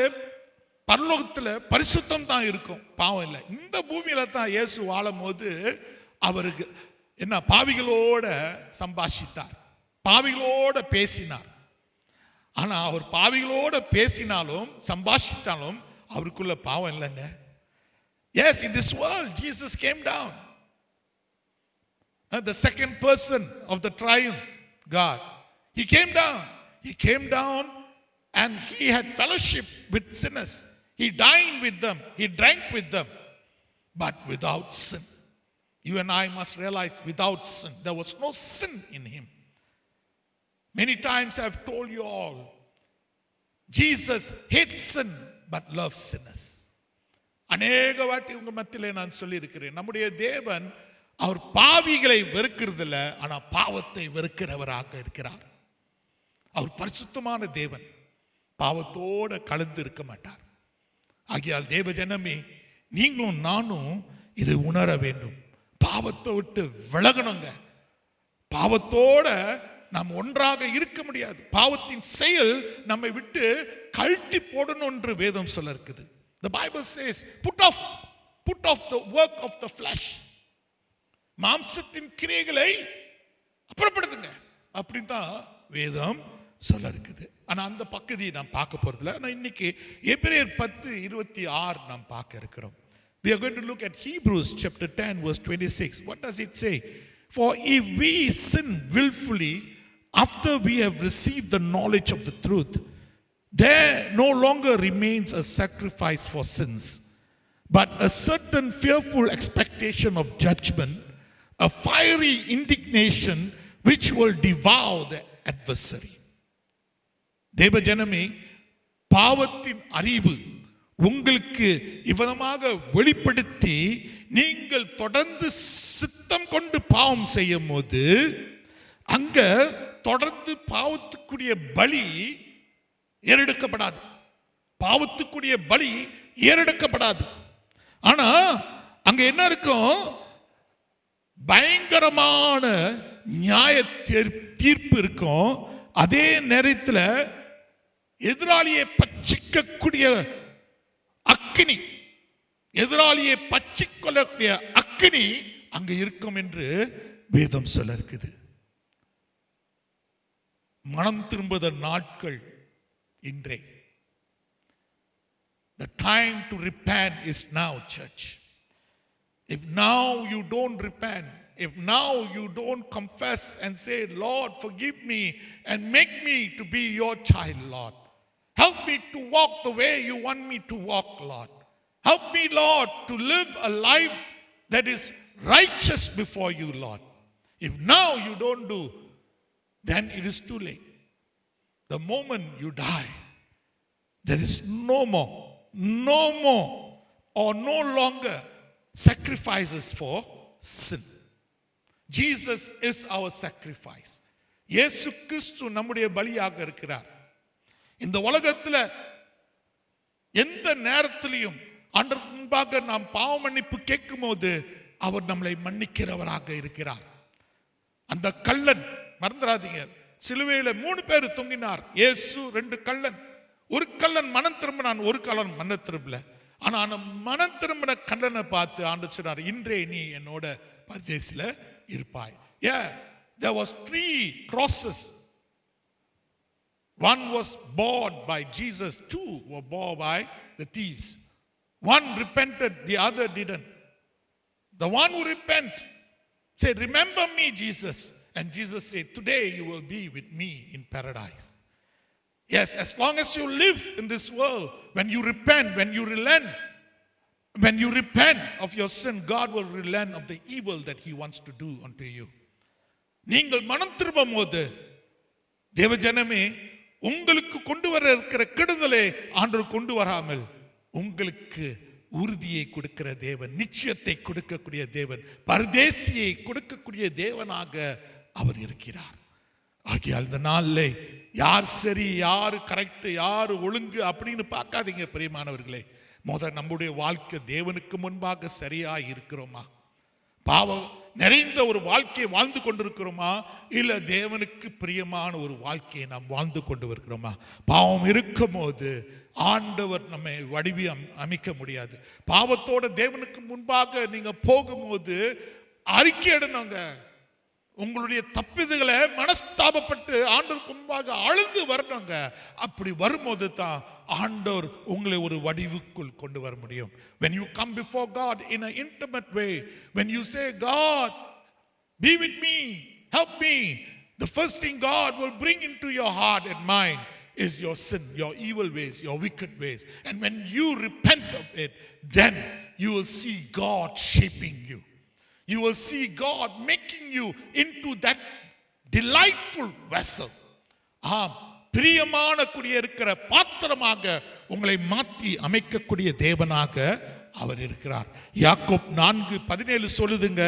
பரலோகத்துல பரிசுத்தம் தான் இருக்கும், பாவம் இல்லை. இந்த பூமியில தான் இயேசு வாழும் போது அவருக்கு என்ன பாவிகளோட சம்பாஷித்தார், பாவிகளோட பேசினார். ஆனா அவர் பாவிகளோட பேசினாலும் சம்பாஷித்தாலும் அவருக்குள்ள பாவம் இல்லைங்க. Yes, in this world Jesus came down, the second person of the triune God. He came down and he had fellowship with sinners. He dined with them, he drank with them, but without sin. You and I must realize, without sin. There was no sin in him. Many times I've told you all, Jesus hates sin but loves sinners. அநேக வாட்டி உங்க மத்தியிலே நான் சொல்லி இருக்கிறேன், நம்முடைய தேவன் அவர் பாவிகளை வெறுக்கிறதில்ல, ஆனா பாவத்தை வெறுக்கிறவராக இருக்கிறார். அவர் பரிசுத்தமான தேவன், பாவத்தோட கலந்து இருக்க மாட்டார். ஆகையால் தேவ ஜனமே, நீங்களும் நானும் இதை உணர வேண்டும். பாவத்தை விட்டு விலகணுங்க. பாவத்தோட நாம் ஒன்றாக இருக்க முடியாது. பாவத்தின் செயல் நம்மை விட்டு கழட்டி போடணும் என்று வேதம் சொல்ல இருக்குது. The Bible says, put off the work of the flesh. மாம்சத்தின் கிரியைகளை அப்புறப்படுத்துங்க, அப்படிதான் வேதம் சொல்ல இருக்குது. ஆனா அந்த பகுதியை நாம் பார்க்க போறதில்ல. ஆனா இன்னைக்கு எபிரேயர் 10:26 நாம் பார்க்க இருக்கிறோம். We are going to look at Hebrews chapter 10 verse 26. What does it say? For if we sin willfully after we have received the knowledge of the truth, there no longer remains a sacrifice for sins, but a certain fearful expectation of judgment, a fiery indignation which will devour the adversary. தேவ ஜனமே, பாவத்தின் அறிவு உங்களுக்கு இவ்விதமாக வெளிப்படுத்தி நீங்கள் தொடர்ந்து சித்தம் கொண்டு பாவம் செய்யும் போது அங்க தொடர்ந்து பாவத்துக்குரிய பலி ஏறெடுக்கப்படாது. பாவத்துக்குரிய பலி ஏறெடுக்கப்படாது. ஆனா அங்க என்ன இருக்கும்? பயங்கரமான நியாய தீர்ப்பு இருக்கும். அதே நேரத்தில் எதிராளியை பட்சிக்கக்கூடிய அக்கினி, எதிராளியை பட்சிக்கொள்ளக்கூடிய அக்கினி அங்க இருக்கும் என்று வேதம் சொல்ல இருக்குது. மனம் திரும்புத நாட்கள் இன்றே. The time to repent is now, church. If now you don't repent, if now you don't confess and say, Lord, forgive me and make me to be your child, Lord. Help me to walk the way you want me to walk, Lord. Help me, Lord, to live a life that is righteous before you, Lord. If now you don't do, then it is too late. The moment you die, there is no more or no longer sacrifices for sin. Jesus is our sacrifice. இயேசு கிறிஸ்து நம்முடைய பலியாக இருக்கிறார். இந்த உலகத்தில் எந்த நேரத்திலையும் ஆண்டவருக்கு முன்பாக நாம் பாவ மன்னிப்பு கேட்கும் போது அவர் நம்மளை மன்னிக்கிறவராக இருக்கிறார். அந்த கள்ளன் மறந்துடாதீங்க, சிலுவையில 3 பேர் தொங்கினார். இயேசு 2 கள்ளன். ஒரு கள்ளன் மனம் திரும்பினான், ஒரு கள்ளன் மனம் திரும்பல. ஆனா அந்த மனம் திரும்பின கள்ளனை பார்த்து ஆண்டவர் சொன்னார், இன்றே நீ என்னோட பரதேசில இருப்பாய். Yeah, there was 3 crosses. One was borne by Jesus, 2 were borne by the thieves. One repented, the other didn't. The one who repented said, remember me, Jesus. And Jesus said, today you will be with me in paradise. Yes, as long as you live in this world, when you repent, when you repent of your sin, God will relent of the evil that He wants to do unto you. நீங்கள் மனம் திரும்பும் போது தேவஜனமே, உங்களுக்கு கொண்டு வர இருக்கிற கெடுதலை ஆண்டவர் கொண்டு வராமல் உங்களுக்கு உறுதியை கொடுக்கிற தேவன், நிச்சயத்தை கொடுக்கக்கூடிய தேவன், பரதேசியை கொடுக்கக்கூடிய தேவனாக அவர் இருக்கிறார். ஆகையால் இந்த நாள்ல யார் சரி, யாரு கரெக்ட், யாரு ஒழுங்கு அப்படின்னு பார்க்காதீங்க பிரியமானவர்களே. நம்முடைய வாழ்க்கை தேவனுக்கு முன்பாக சரியா இருக்கிறோமா? பாவம் நிறைந்த ஒரு வாழ்க்கையை வாழ்ந்து கொண்டிருக்கிறோமா? இல்ல தேவனுக்கு பிரியமான ஒரு வாழ்க்கையை நாம் வாழ்ந்து கொண்டு வருகிறோமா? பாவம் இருக்கும் போது ஆண்டவர் நம்மை வடிவி அமைக்க முடியாது. பாவத்தோட தேவனுக்கு முன்பாக நீங்க போகும்போது அறிக்கை இடணுங்க. உங்களுடைய தப்பிதுகளை மனஸ்தாபப்பட்டு ஆண்டவருக்கு முன்பாக அழுந்து வரணுங்க. அப்படி வரும்போது தான் ஆண்டவர் உங்களை ஒரு வடிவுக்குள் கொண்டு வர முடியும். When you come before God in an intimate way, when you say, God, be with me, help me, the first thing God will bring into your heart and mind is your sin, your evil ways, your wicked ways. And when you repent of it, then you will see God shaping you. You will see God making you into that delightful vessel. பிரியமான கூடிய இருக்கிற பாத்திரமாக உங்களை மாற்றி அமைக்கக்கூடிய தேவனாக அவர் இருக்கிறார். யாக்கோப் 4:17 சொல்லுதுங்க.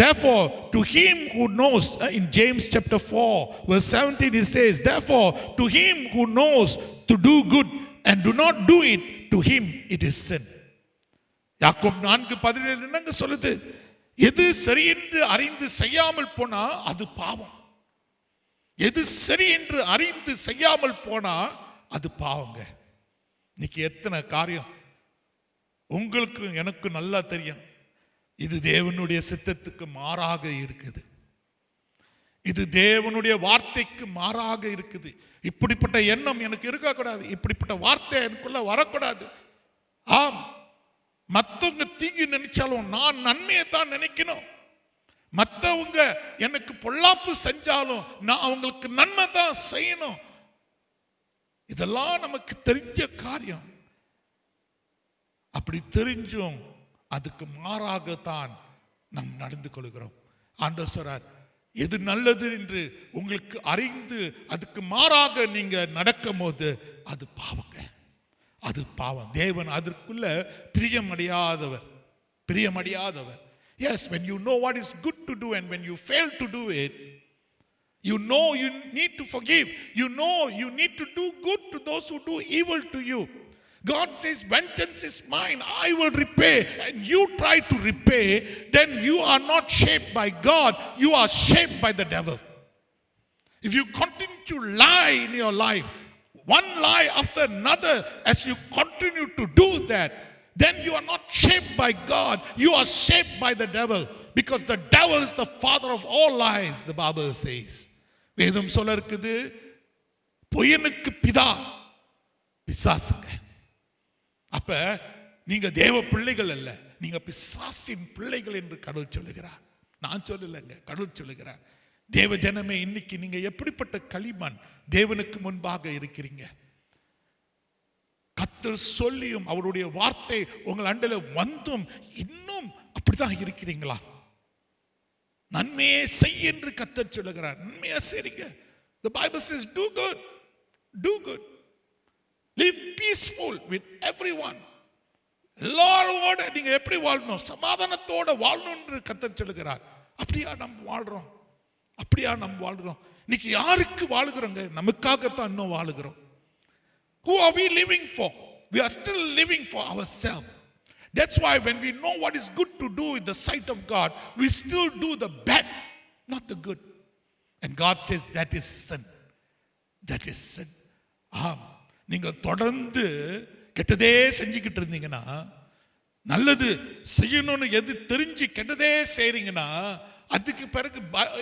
Therefore to him who knows, in James chapter 4 verse 17 it says, therefore to him who knows to do good and do not do it, to him it is sin. Yakob 4:17 என்னங்க சொல்லுது? எது சரி என்று அறிந்து செய்யாமல் போனா அது பாவம். எது சரி என்று அறிந்து செய்யாமல் போனா அது பாவங்க. இன்னைக்கு எத்தனை காரியம் உங்களுக்கு எனக்கு நல்லா தெரியும். இது தேவனுடைய சித்தத்துக்கு மாறாக இருக்குது. இது தேவனுடைய வார்த்தைக்கு மாறாக இருக்குது. இப்படிப்பட்ட எண்ணம் எனக்கு இருக்கக்கூடாது. இப்படிப்பட்ட வார்த்தை எனக்குள்ள வரக்கூடாது. ஆம், மற்றவங்க தீங்கு நினைச்சாலும் நான் நன்மையை தான் நினைக்கணும். மற்றவங்க எனக்கு பொல்லாப்பு செஞ்சாலும் நான் அவங்களுக்கு நன்மை தான் செய்யணும். இதெல்லாம் நமக்கு தெரிஞ்ச காரியம். அப்படி தெரிஞ்சும் அதுக்கு மாறாகத்தான் நாம் நடந்து கொள்கிறோம். ஆண்டவர் சொல்றார், எது நல்லது என்று உங்களுக்கு அறிந்து அதுக்கு மாறாக நீங்க நடக்கும் போது அது பாவங்க, அது பாவம். தேவன் அதற்குள்ள பிரியமடையாதவர். Yes, when you know what is good to do and when you fail to do it, you know you need to forgive. You know you need to do good to those who do evil to you. God says, vengeance is mine, I will repay. And you try to repay, then you are not shaped by God, you are shaped by the devil. If you continue to lie in your life, one lie after another, as you continue to do that, then you are not shaped by God, you are shaped by the devil, because the devil is the father of all lies, the Bible says. வேதம் சொல்ல இருக்குது, பொய்யனுக்கு பிதா பிசாசுங்க. அப்ப நீங்க தேவ பிள்ளைகள் அல்ல, நீங்க பிசாசின் பிள்ளைகள் என்று கடவுள் சொல்லுகிறார். நான் சொல்லலைங்க, கடவுள் சொல்லுகிறார். தேவ ஜனமே, இன்னைக்கு நீங்க எப்படிப்பட்ட களிமண் தேவனுக்கு முன்பாக இருக்கிறீங்க? கர்த்தர் சொல்லியும் அவருடைய வார்த்தை உங்கள் அண்டையில வந்தும் இன்னும் அப்படிதான் இருக்கிறீங்களா? நன்மையே செய் என்று கர்த்தர் சொல்லுகிறார். நன்மையா செய்யுங்க. The Bible says do good, do good, live peaceful with everyone. எல்லாரோட நீங்க எப்படி வாழணும்? சமாதானத்தோட வாழணும் என்று கர்த்தர் சொல்லுகிறார். அப்படியா நம்ம வாழ்றோம்? இன்னைக்கு யாருக்கு வாழுகிறோங்க? நமக்காகத்தான் இன்னும் வாழுகிறோம். Who are we living for? We are still living for ourselves. That's why when we know what is good to do in the sight of God, we still do the bad, not the good. And God says that is sin. That is sin. நீங்க தொடர்ந்து கெட்டதே செஞ்சுக்கிட்டு இருந்தீங்கன்னா, நல்லது செய்யணும்னு எது தெரிஞ்சு கெட்டதே செய்றீங்கன்னா, அதுக்கு பிறகு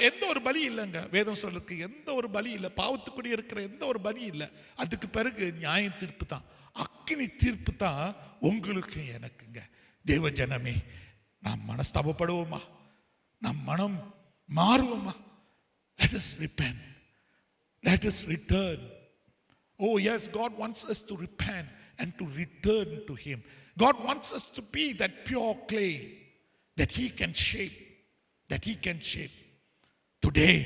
எந்த ஒரு பலி இல்லைங்க. வேதம் சொல்லுக்கு எந்த ஒரு பலி இல்லை, பாவத்துக்குடி இருக்கிற எந்த ஒரு பலி இல்லை. அதுக்கு பிறகு நியாய தீர்ப்பு தான், அக்கினி தீர்ப்பு தான் உங்களுக்கு எனக்குங்க. தேவ ஜனமே, நாம் மனஸ்தாபப்படுவோமா? நம் மனம் மாறுவோமா? Let us repent. Let us return. Oh yes, God wants us to repent and to return to him. God wants us to be that pure clay that he can shape, Today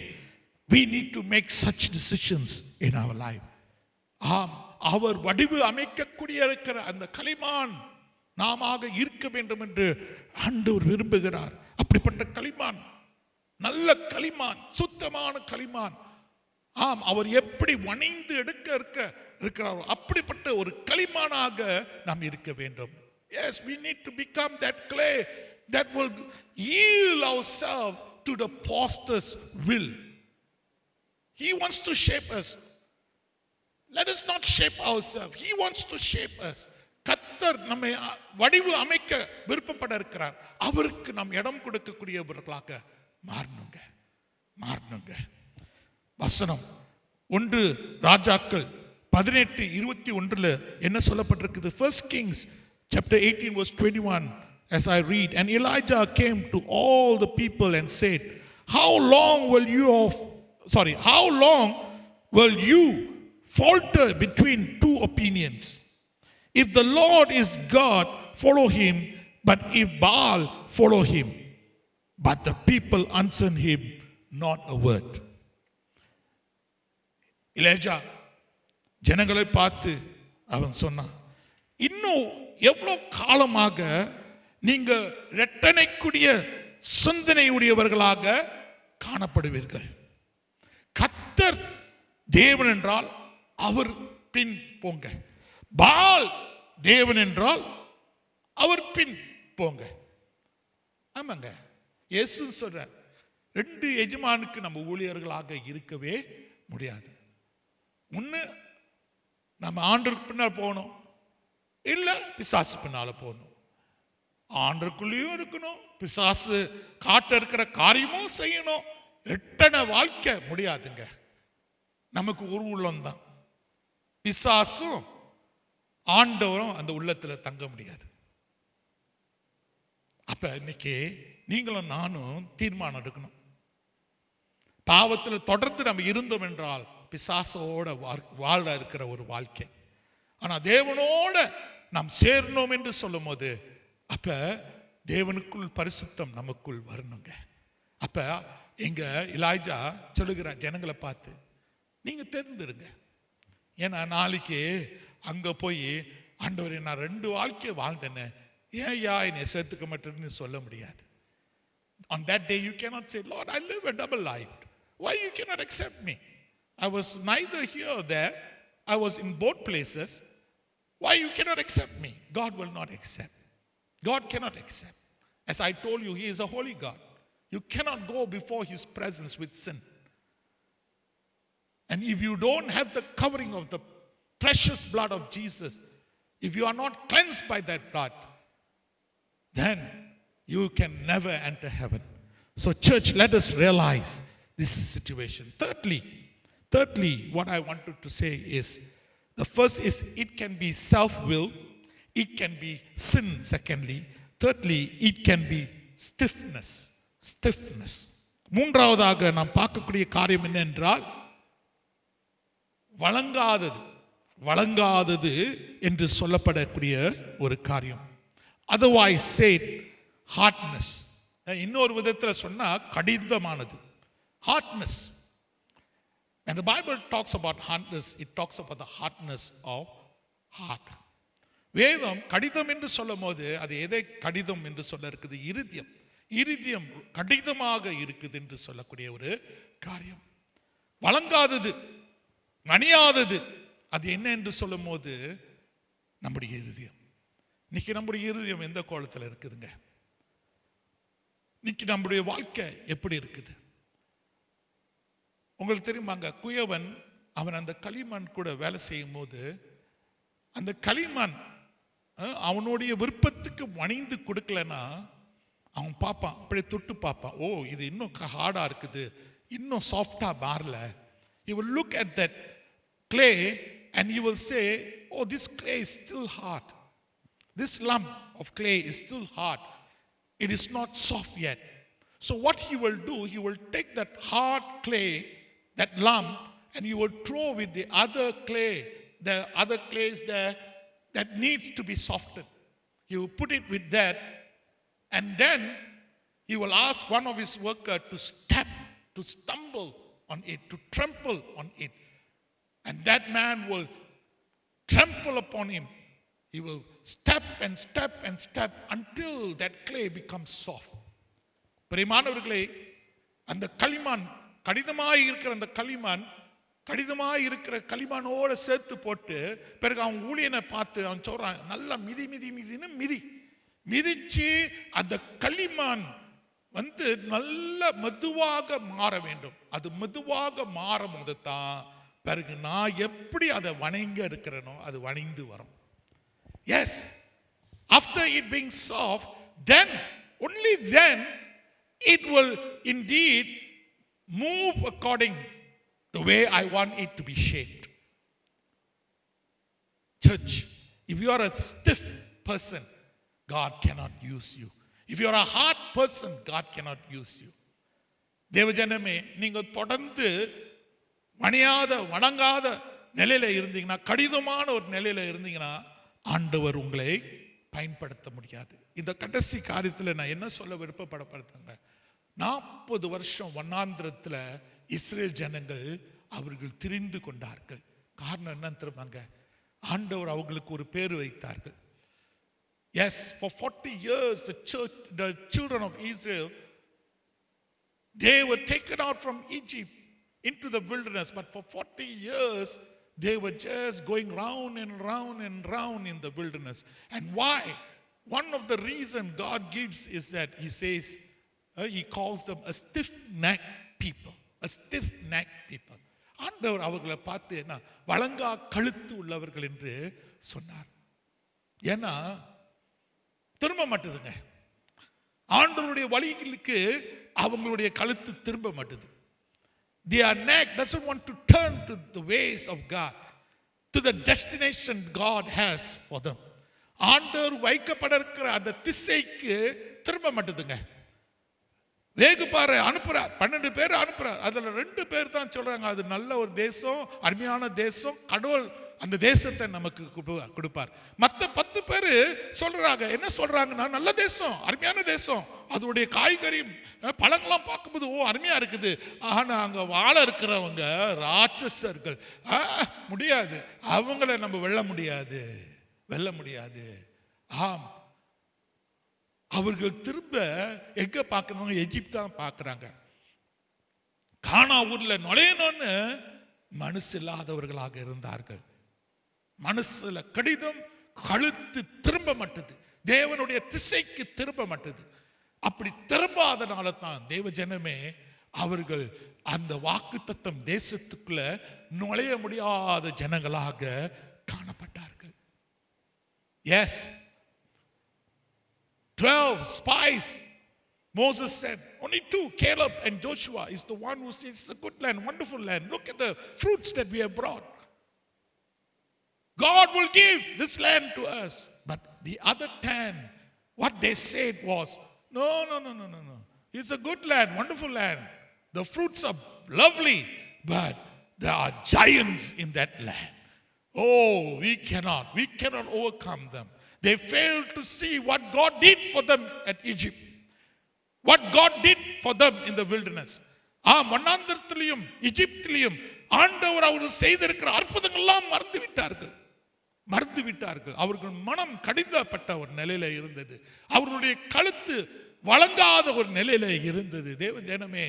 we need to make such decisions in our life. அவர் வடிவு அமைக்கக்கூடிய இருக்கிற அந்த களிமான் நாமாக இருக்க வேண்டும் என்று ஆண்டவர் விரும்புகிறார். அப்படிப்பட்ட களிமான், நல்ல களிமான், சுத்தமான களிமான். அவர் எப்படி வணைந்து இருக்கிறாரோ அப்படிப்பட்ட ஒரு களிமானாக நாம் இருக்க வேண்டும். Yes, we need to become that clay that will yield ourselves to the potter's will. He wants to shape us. Let us not shape ourselves. He wants to shape us. கர்த்தர் நம்மை வடிவு அமைக்க விருப்பப்பட இருக்கிறார். அவருக்கு நாம் இடம் கொடுக்கக்கூடியவர்களாக மாறணுங்க. வசனம் 1 ராஜாக்கள் 18:21 என்ன சொல்லப்பட்டிருக்குது? 1 Kings chapter 18 verse 21 as I read, and Elijah came to all the people and said, how long will you falter between two opinions? If the Lord is God, follow him, but if Baal, follow him. But the people answered him not a word. எலியா ஜனங்களை பார்த்து அவன் சொன்னான், இன்னும் எவ்வளவு காலமாக நீங்க இரட்டனைக்குரிய சிந்தனையுடையவர்களாக காணப்படுவீர்கள்? கர்த்தர் தேவன் என்றால் அவர் பின் போங்க, பால் தேவன் என்றால் அவர் பின் போங்க. ஆமாங்க, இயேசு சொல்றார், 2 எஜமானுக்கு நம்ம ஊழியர்களாக இருக்கவே முடியாது. ஒன்று நம்ம ஆண்டருக்கு பின்னால் போகணும், இல்லை பிசாசு பின்னால போகணும். ஆண்டருக்குள்ளேயும் இருக்கணும், பிசாசு காட்ட இருக்கிற காரியமும் செய்யணும். எட்டன வாழ்க்கை முடியாதுங்க. நமக்கு ஒரு உள்ளம்தான், பிசாசும் ஆண்டவரும் அந்த உள்ளத்துல தங்க முடியாது. அப்ப இன்னைக்கு நீங்களும் நானும் தீர்மானம் எடுக்கணும். பாவத்தில் தொடர்ந்து நம்ம இருந்தோம் என்றால் பிசாசோட வாழ இருக்கிற ஒரு வாழ்க்கை. ஆனா தேவனோட நாம் சேரணும் என்று சொல்லும் போது அப்ப தேவனுக்குள் பரிசுத்தம் நமக்குள் வரணுங்க. அப்ப எங்க எலியா சொல்லுகிற ஜனங்களை பார்த்து, நீங்க தெரிந்துருங்க. ஏன்னா நாளைக்கு அங்க போய் ஆண்டவரே நான் 2 வாழ்க்கையை வாழ்ந்தேன்னு ஏன்யா என்னை சேர்த்துக்க மாட்டேன்னு சொல்ல முடியாது. On that day you cannot say, Lord, I live a double life. Why you cannot accept me? I was neither here or there. I was in both places. Why you cannot accept me? God will not accept. God cannot accept. As I told you, he is a holy God. You cannot go before his presence with sin. And if you don't have the covering of the precious blood of Jesus, if you are not cleansed by that blood, then you can never enter heaven. So church, let us realize this situation. Thirdly, what I wanted to say is, the first is it can be self-will, it can be sin. Secondly, thirdly, it can be stiffness. மூன்றாவதாக நாம் பார்க்கக்கூடிய காரியம் என்ன என்றால், வழங்காதது என்று சொல்லப்படக்கூடிய ஒரு காரியம். otherwise said hardness. இன்னொரு விதத்தில் சொன்னா கடினமானது, hardness. And the Bible talks about hardness, it talks about the hardness of heart. வேதம் கடிதம் என்று சொல்லும் போது அது எதை கடிதம் என்று சொல்ல இருக்குது? இருதயம் கடிதமாக இருக்குது என்று சொல்லக்கூடிய ஒரு காரியம். வழங்காதது, அணியாதது, அது என்ன என்று சொல்லும் போது நம்முடைய இருதயம். இன்னைக்கு நம்முடைய இருதயம் எந்த கோலத்தில் இருக்குதுங்க? இன்னைக்கு நம்முடைய வாழ்க்கை எப்படி இருக்குது? உங்களுக்கு தெரியுமாங்க, குயவன் அவன் அந்த களிமண் கூட வேலை செய்யும் போது அந்த களிமண் அவனுடைய விருப்பத்துக்கு வணிந்து கொடுக்கலன்னா அவன் பார்ப்பான், அப்படியே தொட்டு பார்ப்பான், ஓ இது இன்னும் ஹார்டா இருக்குது, இன்னும் சாஃப்டா மாறல. He will look at that clay and he will say, oh, this clay is still hard. This lump of clay is still hard. It is not soft yet. So what he will do, he will take that hard clay, that lump, and he will throw with the other clay the other clays there that needs to be softened. He will put it with that, and then he will ask one of his workers to step, to stumble on it, to trample on it. And that man will trample upon him. He will step and step and step until that clay becomes soft. பிரியமானவர்களே, அந்த களிமண் கடினமாய் இருக்கிற அந்த களிமண் கடினமாய் இருக்கிற களிமண்ணோட சேர்த்து போட்டு பிறகு அவன் ஊழியனை பார்த்து அவன் சொல்றான், நல்லா மிதி மிதி மிதின்னு மிதிச்சு அந்த களிமண் நல்ல மெதுவாக மாற வேண்டும். அது மெதுவாக மாறும் போது தான் பிறகு நான் எப்படி அதை வணங்க இருக்கிறேனோ அது வணிந்து வரும். Yes, after it being soft, then only then it will indeed move according the way I want it to be shaped. Church, if you are a stiff person, God cannot use you. If you are a hard person, God cannot use you. தேவஜனமே, நீங்க தொடர்ந்து வணங்காத நிலையில இருந்தீங்கன்னா, கடினமான ஒரு நிலையில இருந்தீங்கன்னா ஆண்டவர் உங்களை பயன்படுத்த முடியாது. இந்த கடைசி காரியத்தில் நான் என்ன சொல்ல விருப்பப்படுறேங்க, 40 வருஷம் வண்ணாந்திரத்தில் இஸ்ரேல் ஜனங்கள் அவர்கள் திரிந்து கொண்டார்கள். காரணம் என்னன்னு தெரியுமாங்க, ஆண்டவர் அவங்களுக்கு ஒரு பேர் வைத்தார்கள். Yes, for 40 years the children of Israel, they were taken out from Egypt into the wilderness, but for 40 years they were just going round and round and round in the wilderness. And why? One of the reason God gives is that he says, he calls them a stiff-necked people. A stiff-necked people. ஆண்டவர் அவர்களை பார்த்து என்ன வழங்கா கழுத்து உள்ளவர்கள் என்று சொன்னார். ஏன்னா திரும்ப மாட்டுதுங்க, ஆண்டவருடைய வழிகளுக்கு அவங்களுடைய கழுத்து திரும்ப மாட்டுது. Their neck doesn't want to turn to the ways of God, to the destination God has for them. ஆண்டவர் வைக்கப்பட இருக்கிற அந்த திசைக்கு திரும்ப மாட்டுதுங்க. வேகுபாறை அனுப்புறார், 12 பேர் அனுப்புறார். அதுல 2 பேர் தான் சொல்றாங்க அது நல்ல ஒரு தேசம், அருமையான தேசம், கடவுள் அந்த தேசத்தை நமக்கு கொடுப்பார். மற்ற 10 பேர் சொல்றாங்க, என்ன சொல்றாங்கன்னா நல்ல தேசம், அருமையான தேசம், அதோடைய காய்கறி பழங்கள்லாம் பார்க்கும்போது அருமையா இருக்குது. ஆனா அங்க வாழ இருக்கிறவங்க ராட்சசர்கள், முடியாது, அவங்கள நம்ம வெல்ல முடியாது. ஆம், அவர்கள் திரும்ப எங்க பார்க்கறாங்க, எகிப்து தான் பார்க்கறாங்க. கானா ஊர்ல நுழையணும்னு மனசு இல்லாதவர்களாக இருந்தார்கள். மனசுல கடிதம், கழுத்து திரும்ப மாட்டுது, தேவனுடைய திசைக்கு திரும்ப மாட்டுது. அப்படி திரும்பாதனால தான் தேவ ஜனமே அவர்கள் அந்த வாக்குத்தத்தம் தேசத்துக்குள்ள நுழைய முடியாத ஜனங்களாக காணப்பட்டார்கள். Yes, 12 spies. Moses said, only 2, Caleb and Joshua, is the one who says it's a good land, wonderful land. Look at the fruits that we have brought. God will give this land to us. But the other 10, what they said was, no. It's a good land, wonderful land. The fruits are lovely, but there are giants in that land. Oh, we cannot overcome them. They failed to see what God did for them at Egypt. What God did for them in the wilderness. வண்ணாந்திரத்திலும் எகிப்திலும் ஆண்டவர் அவர்கள் செய்திருக்கிற அற்புதங்கள் எல்லாம் மறந்து விட்டார்கள். அவர்கள் மனம் கடிந்தப்பட்ட ஒரு நிலையில இருந்தது. அவர்களுடைய கழுத்து வழங்காத ஒரு நிலையில இருந்தது. தேவ ஜனமே,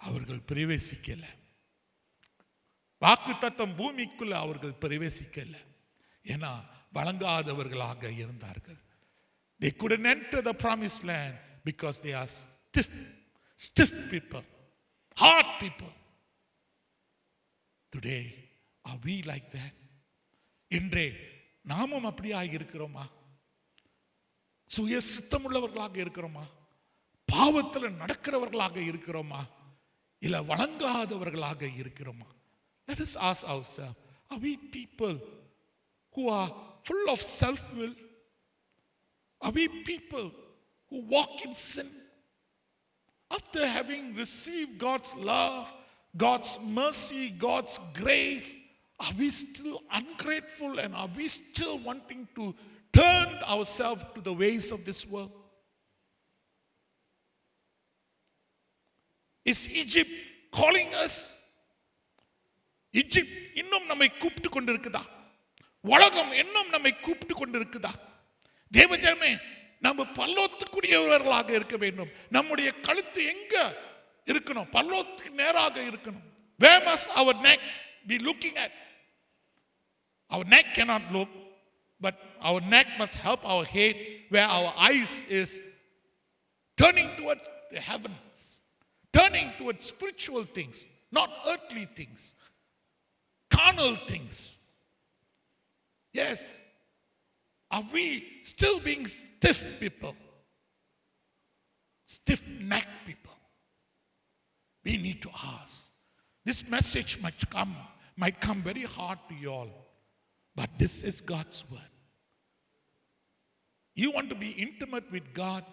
அவர்கள் பிரவேசிக்கல. வாக்குத்தத்தம் பூமிக்குள்ள அவர்கள் பிரவேசிக்கல. ஏன்னா வழங்காதவர்களாக இருந்தார்கள். They couldn't enter the promised land because they are stiff people, hard people. Today, are we like that? இன்றே நாமும் அப்படியாக இருக்கிறோமா? சுய சித்தமுள்ளவர்களாக இருக்கிறோமா? பாவத்தில் நடக்கிறவர்களாக இருக்கிறோமா? இல்ல வழங்காதவர்களாக இருக்கிறோமா? Let us ask ourselves, are we people who are full of self-will? Are we people who walk in sin? After having received God's love, God's mercy, God's grace, are we still ungrateful, and are we still wanting to turn ourselves to the ways of this world? Is Egypt calling us? Egypt இன்னும் நம்மை கூப்பிட்டு கொண்டிருக்குதா? உலகம் இன்னும் நம்மை கூப்பிட்டு கொண்டிருக்குதா? தேவஜனமே, நம்ம பல்லோத்துக்குரியவர்களாக இருக்க வேண்டும். நம்முடைய கழுத்து எங்க இருக்கணும்? பல்லோத்துக்கு நேராக இருக்கணும். Where must our neck be looking at? Our neck cannot look, but our neck must help our head, where our eyes is turning towards the heavens, turning towards spiritual things, not earthly things, carnal things. Yes. Are we still being stiff people? Stiff-necked people? We need to ask. This message might come very hard to you all, but this is God's word. You want to be intimate with God,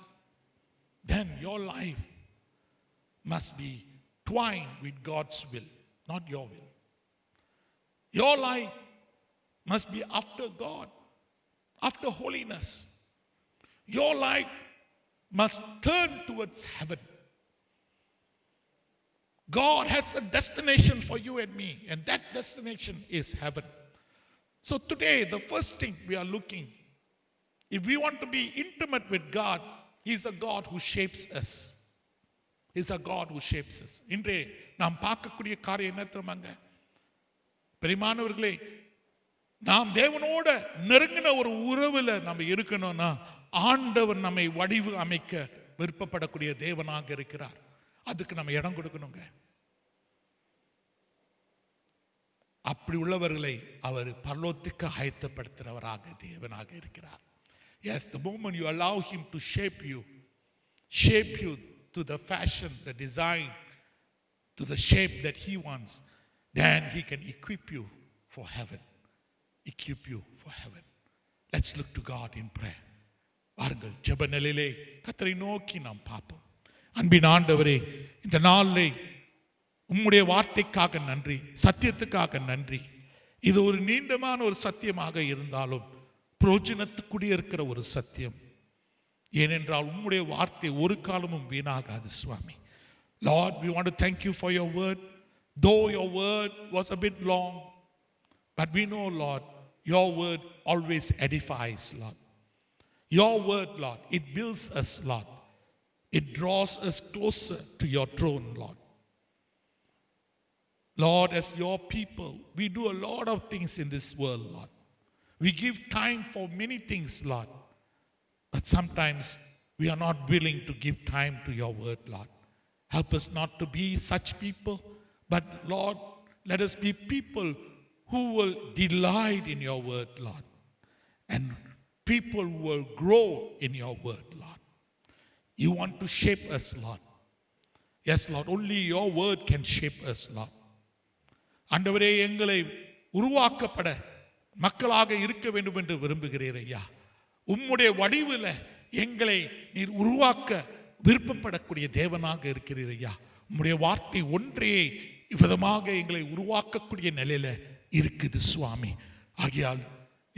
then your life must be twined with God's will, not your will. Your life must be after God, after holiness. Your life must turn towards heaven. God has a destination for you and me, and that destination is heaven. So today, the first thing we are looking, if we want to be intimate with God, He is a God who shapes us. He is a God who shapes us. இன்றே நாம் பார்க்கக்கூடிய காரியம் என்ன தெரியுமாங்க? பிரியமானவர்களே, நாம் தேவனோட நெருங்கின ஒரு உறவுல நம்ம இருக்கணும்னா ஆண்டவர் நம்மை வடிவு அமைக்க விருப்பப்படக்கூடிய தேவனாக இருக்கிறார். அதுக்கு நம்ம இடம் கொடுக்கணுங்க. அப்படி உள்ளவர்களை அவர் பரலோகத்துக்கு ஆயத்தப்படுத்துகிறவராக தேவனாக இருக்கிறார். Yes, the moment you allow Him to shape you to the fashion, the design, to the shape that He wants, then He can equip you for heaven. Equip you for heaven. Let's look to God in prayer. வாருங்கள், ஜெப நிலையிலே கர்த்தரை நோக்கி நாம் பார்ப்போம். அன்பின் ஆண்டவரே, இந்த நாளிலே உம்முடைய வார்த்தைக்காக நன்றி, சத்தியத்துக்காக நன்றி. இது ஒரு நீண்டமான ஒரு சத்தியமாக இருந்தாலும் பிரயோஜனத்துக்குரிய இருக்கிற ஒரு சத்தியம். ஏனென்றால் உம்முடைய வார்த்தை ஒரு காலமும் வீணாகாது சுவாமி. Lord, we want to thank you for your word. Though your word was a bit long, but we know, Lord, your word always edifies, Lord. Your word, Lord, it builds us, Lord. It draws us closer to your throne, Lord. Lord, as your people, we do a lot of things in this world, Lord. We give time for many things, Lord. But sometimes we are not willing to give time to your word, Lord. Help us not to be such people, but Lord, let us be people who will delight in your word, Lord. And people who will grow in your word, Lord. You want to shape us, Lord. Yes, Lord, only your word can shape us, Lord. ஆண்டவரே, எங்களை உருவாக்கப்பட மக்களாக இருக்க வேண்டும் என்று விரும்புகிறீர் ஐயா. உம்முடைய வடிவில் எங்களை நீர் உருவாக்க விருப்பப்படக்கூடிய தேவனாக இருக்கிறீர் ஐயா. உம்முடைய வார்த்தை ஒன்றே இவ்விதமாக எங்களை உருவாக்கக்கூடிய நிலையில இருக்குது சுவாமி. ஆகையால்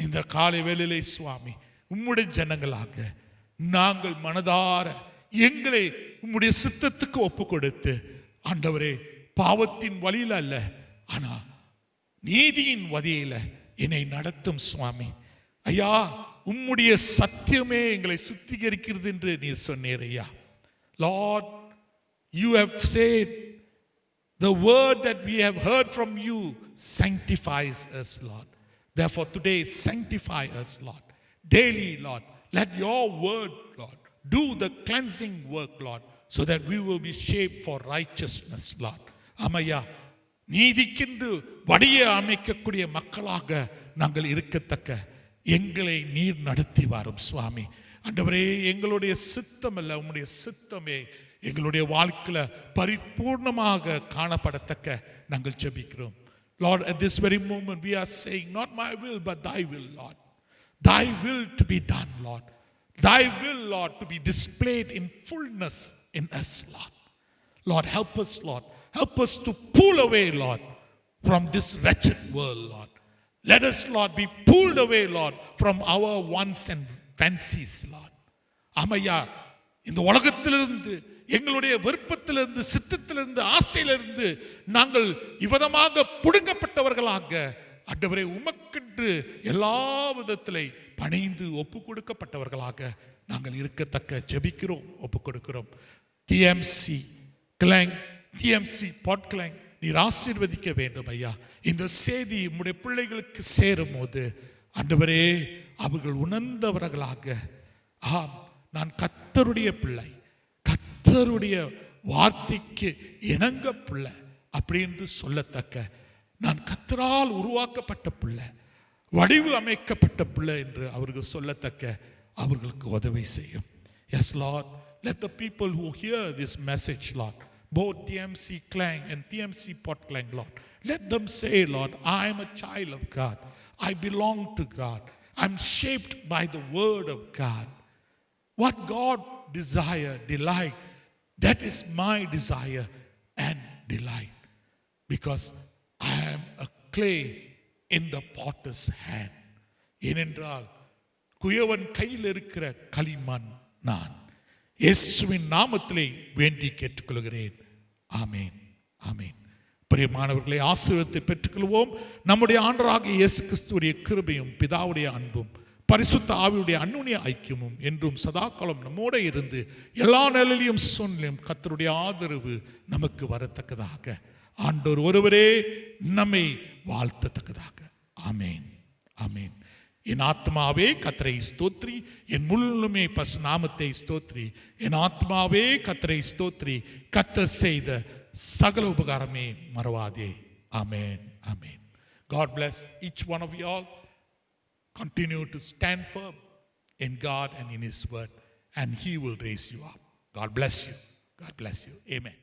இந்த காலை வேளையிலே சுவாமி, உம்முடைய ஜனங்களாக நாங்கள் மனதார எங்களை உம்முடைய சித்தத்துக்கு ஒப்பு கொடுத்து, ஆண்டவரே, பாவத்தின் வழியில் அல்ல, ஆனா நீதியின் வழியில என்னை நடத்தும் சுவாமி. ஐயா, உம்முடைய சத்தியமே எங்களை சுத்திகரிக்கிறது என்று நீர் சொன்னீர் ஐயா. Lord, you have said the word that we have heard from you sanctifies us, Lord. Therefore today sanctify us, Lord. Daily, Lord, let your word, Lord, do the cleansing work, Lord, so that we will be shaped for righteousness, Lord. Amaya, நீதிக்கென்று வடிய அமைக்கக்கூடிய மக்களாக நாங்கள் இருக்கத்தக்க எங்களை நீர் நடத்தி வாரும் சுவாமி. ஆண்டவரே, எங்களுடைய சித்தம் அல்ல, உம்முடைய சித்தமே எங்களுடைய வாழ்க்கையில பரிபூர்ணமாக காணப்படத்தக்க நாங்கள் ஜெபிக்கிறோம். Lord, at this very moment we are saying, not my will but thy will, Lord. Thy will to be done, Lord. Thy will, Lord, to be displayed in fullness in us, Lord. Lord, help us, Lord, Help us to pull away, Lord, from this wretched world, Lord. Let us, Lord, be pulled away, Lord, from our wants and fancies, Lord. ஆமையா, இந்த உலகத்திலிருந்து, எங்களுடைய விருப்பத்திலிருந்து, சித்தத்திலிருந்து, ஆசையிலிருந்து நாங்கள் இவ்விதமாக புடுங்கப்பட்டவர்களாக ஆண்டவரே உமக்கென்று எல்லா விதத்திலே பணிந்து ஒப்பு கொடுக்கப்பட்டவர்களாக நாங்கள் இருக்கத்தக்க ஜெபிக்கிறோம், ஒப்பு கொடுக்கிறோம். டிஎம்சி கிளாங், டிஎம்சி பாட் கிளாங் நீர் ஆசீர்வதிக்க வேண்டும் ஐயா. இந்த செய்தி உம்முடைய பிள்ளைகளுக்கு சேரும் போது ஆண்டவரே அவர்கள் உணர்ந்தவர்களாக, ஆம் நான் கர்த்தருடைய பிள்ளை, கர்த்தருடைய வார்த்தைக்கு இணங்க பிள்ளை அப்படின்னு சொல்லத்தக்க, நான் கர்த்தரால் உருவாக்கப்பட்ட பிள்ளை, வடிவு அமைக்கப்பட்ட பிள்ளை என்று அவர்கள் சொல்லத்தக்க அவர்களுக்கு உதவி செய்யும். Yes Lord, let the people who hear this message, Lord, both TMC Klang and TMC Pot Klang, Lord, let them say, Lord, I am a child of God, I belong to God, I'm shaped by the word of God. What God desire, delight, that is my desire and delight, because I am a clay in the potter's hand. ஏனென்றால் குயவன் கையில் இருக்கிற களிமண் நான். இயேசுவின் நாமத்திலே வேண்டி கேட்டுக்கொள்கிறேன். ஆமேன், ஆமேன். பிரியமானவர்களை, ஆசீர்வாதத்தை பெற்றுக்கொள்வோம். நம்முடைய ஆண்டவராகிய இயேசு கிறிஸ்துவுடைய கிருபையும் பிதாவுடைய அன்பும் பரிசுத்த ஆவியுடைய அன்னுடைய ஐக்கியமும் என்றும் சதாகாலம் நம்மோட இருந்து எல்லா நிலையிலும் சூழ்நிலையும் கர்த்தருடைய ஆதரவு நமக்கு வரத்தக்கதாக ஆண்டவர் ஒருவரே நம்மை வாழ்த்தத்தக்கதாக. ஆமேன், ஆமேன். என் ஆத்மாவே கர்த்தரை ஸ்தோத்ரி, என் முழுமே பசு நாமத்தை ஸ்தோத்ரி. என் ஆத்மாவே கர்த்தரை ஸ்தோத்ரி, கர்த்தர் செய்த சகல உபகாரமே மறவாதே. ஆமேன், ஆமேன். God bless each one of you all. Continue to stand firm in God and in His word, and He will raise you up. God bless you. God bless you. Amen.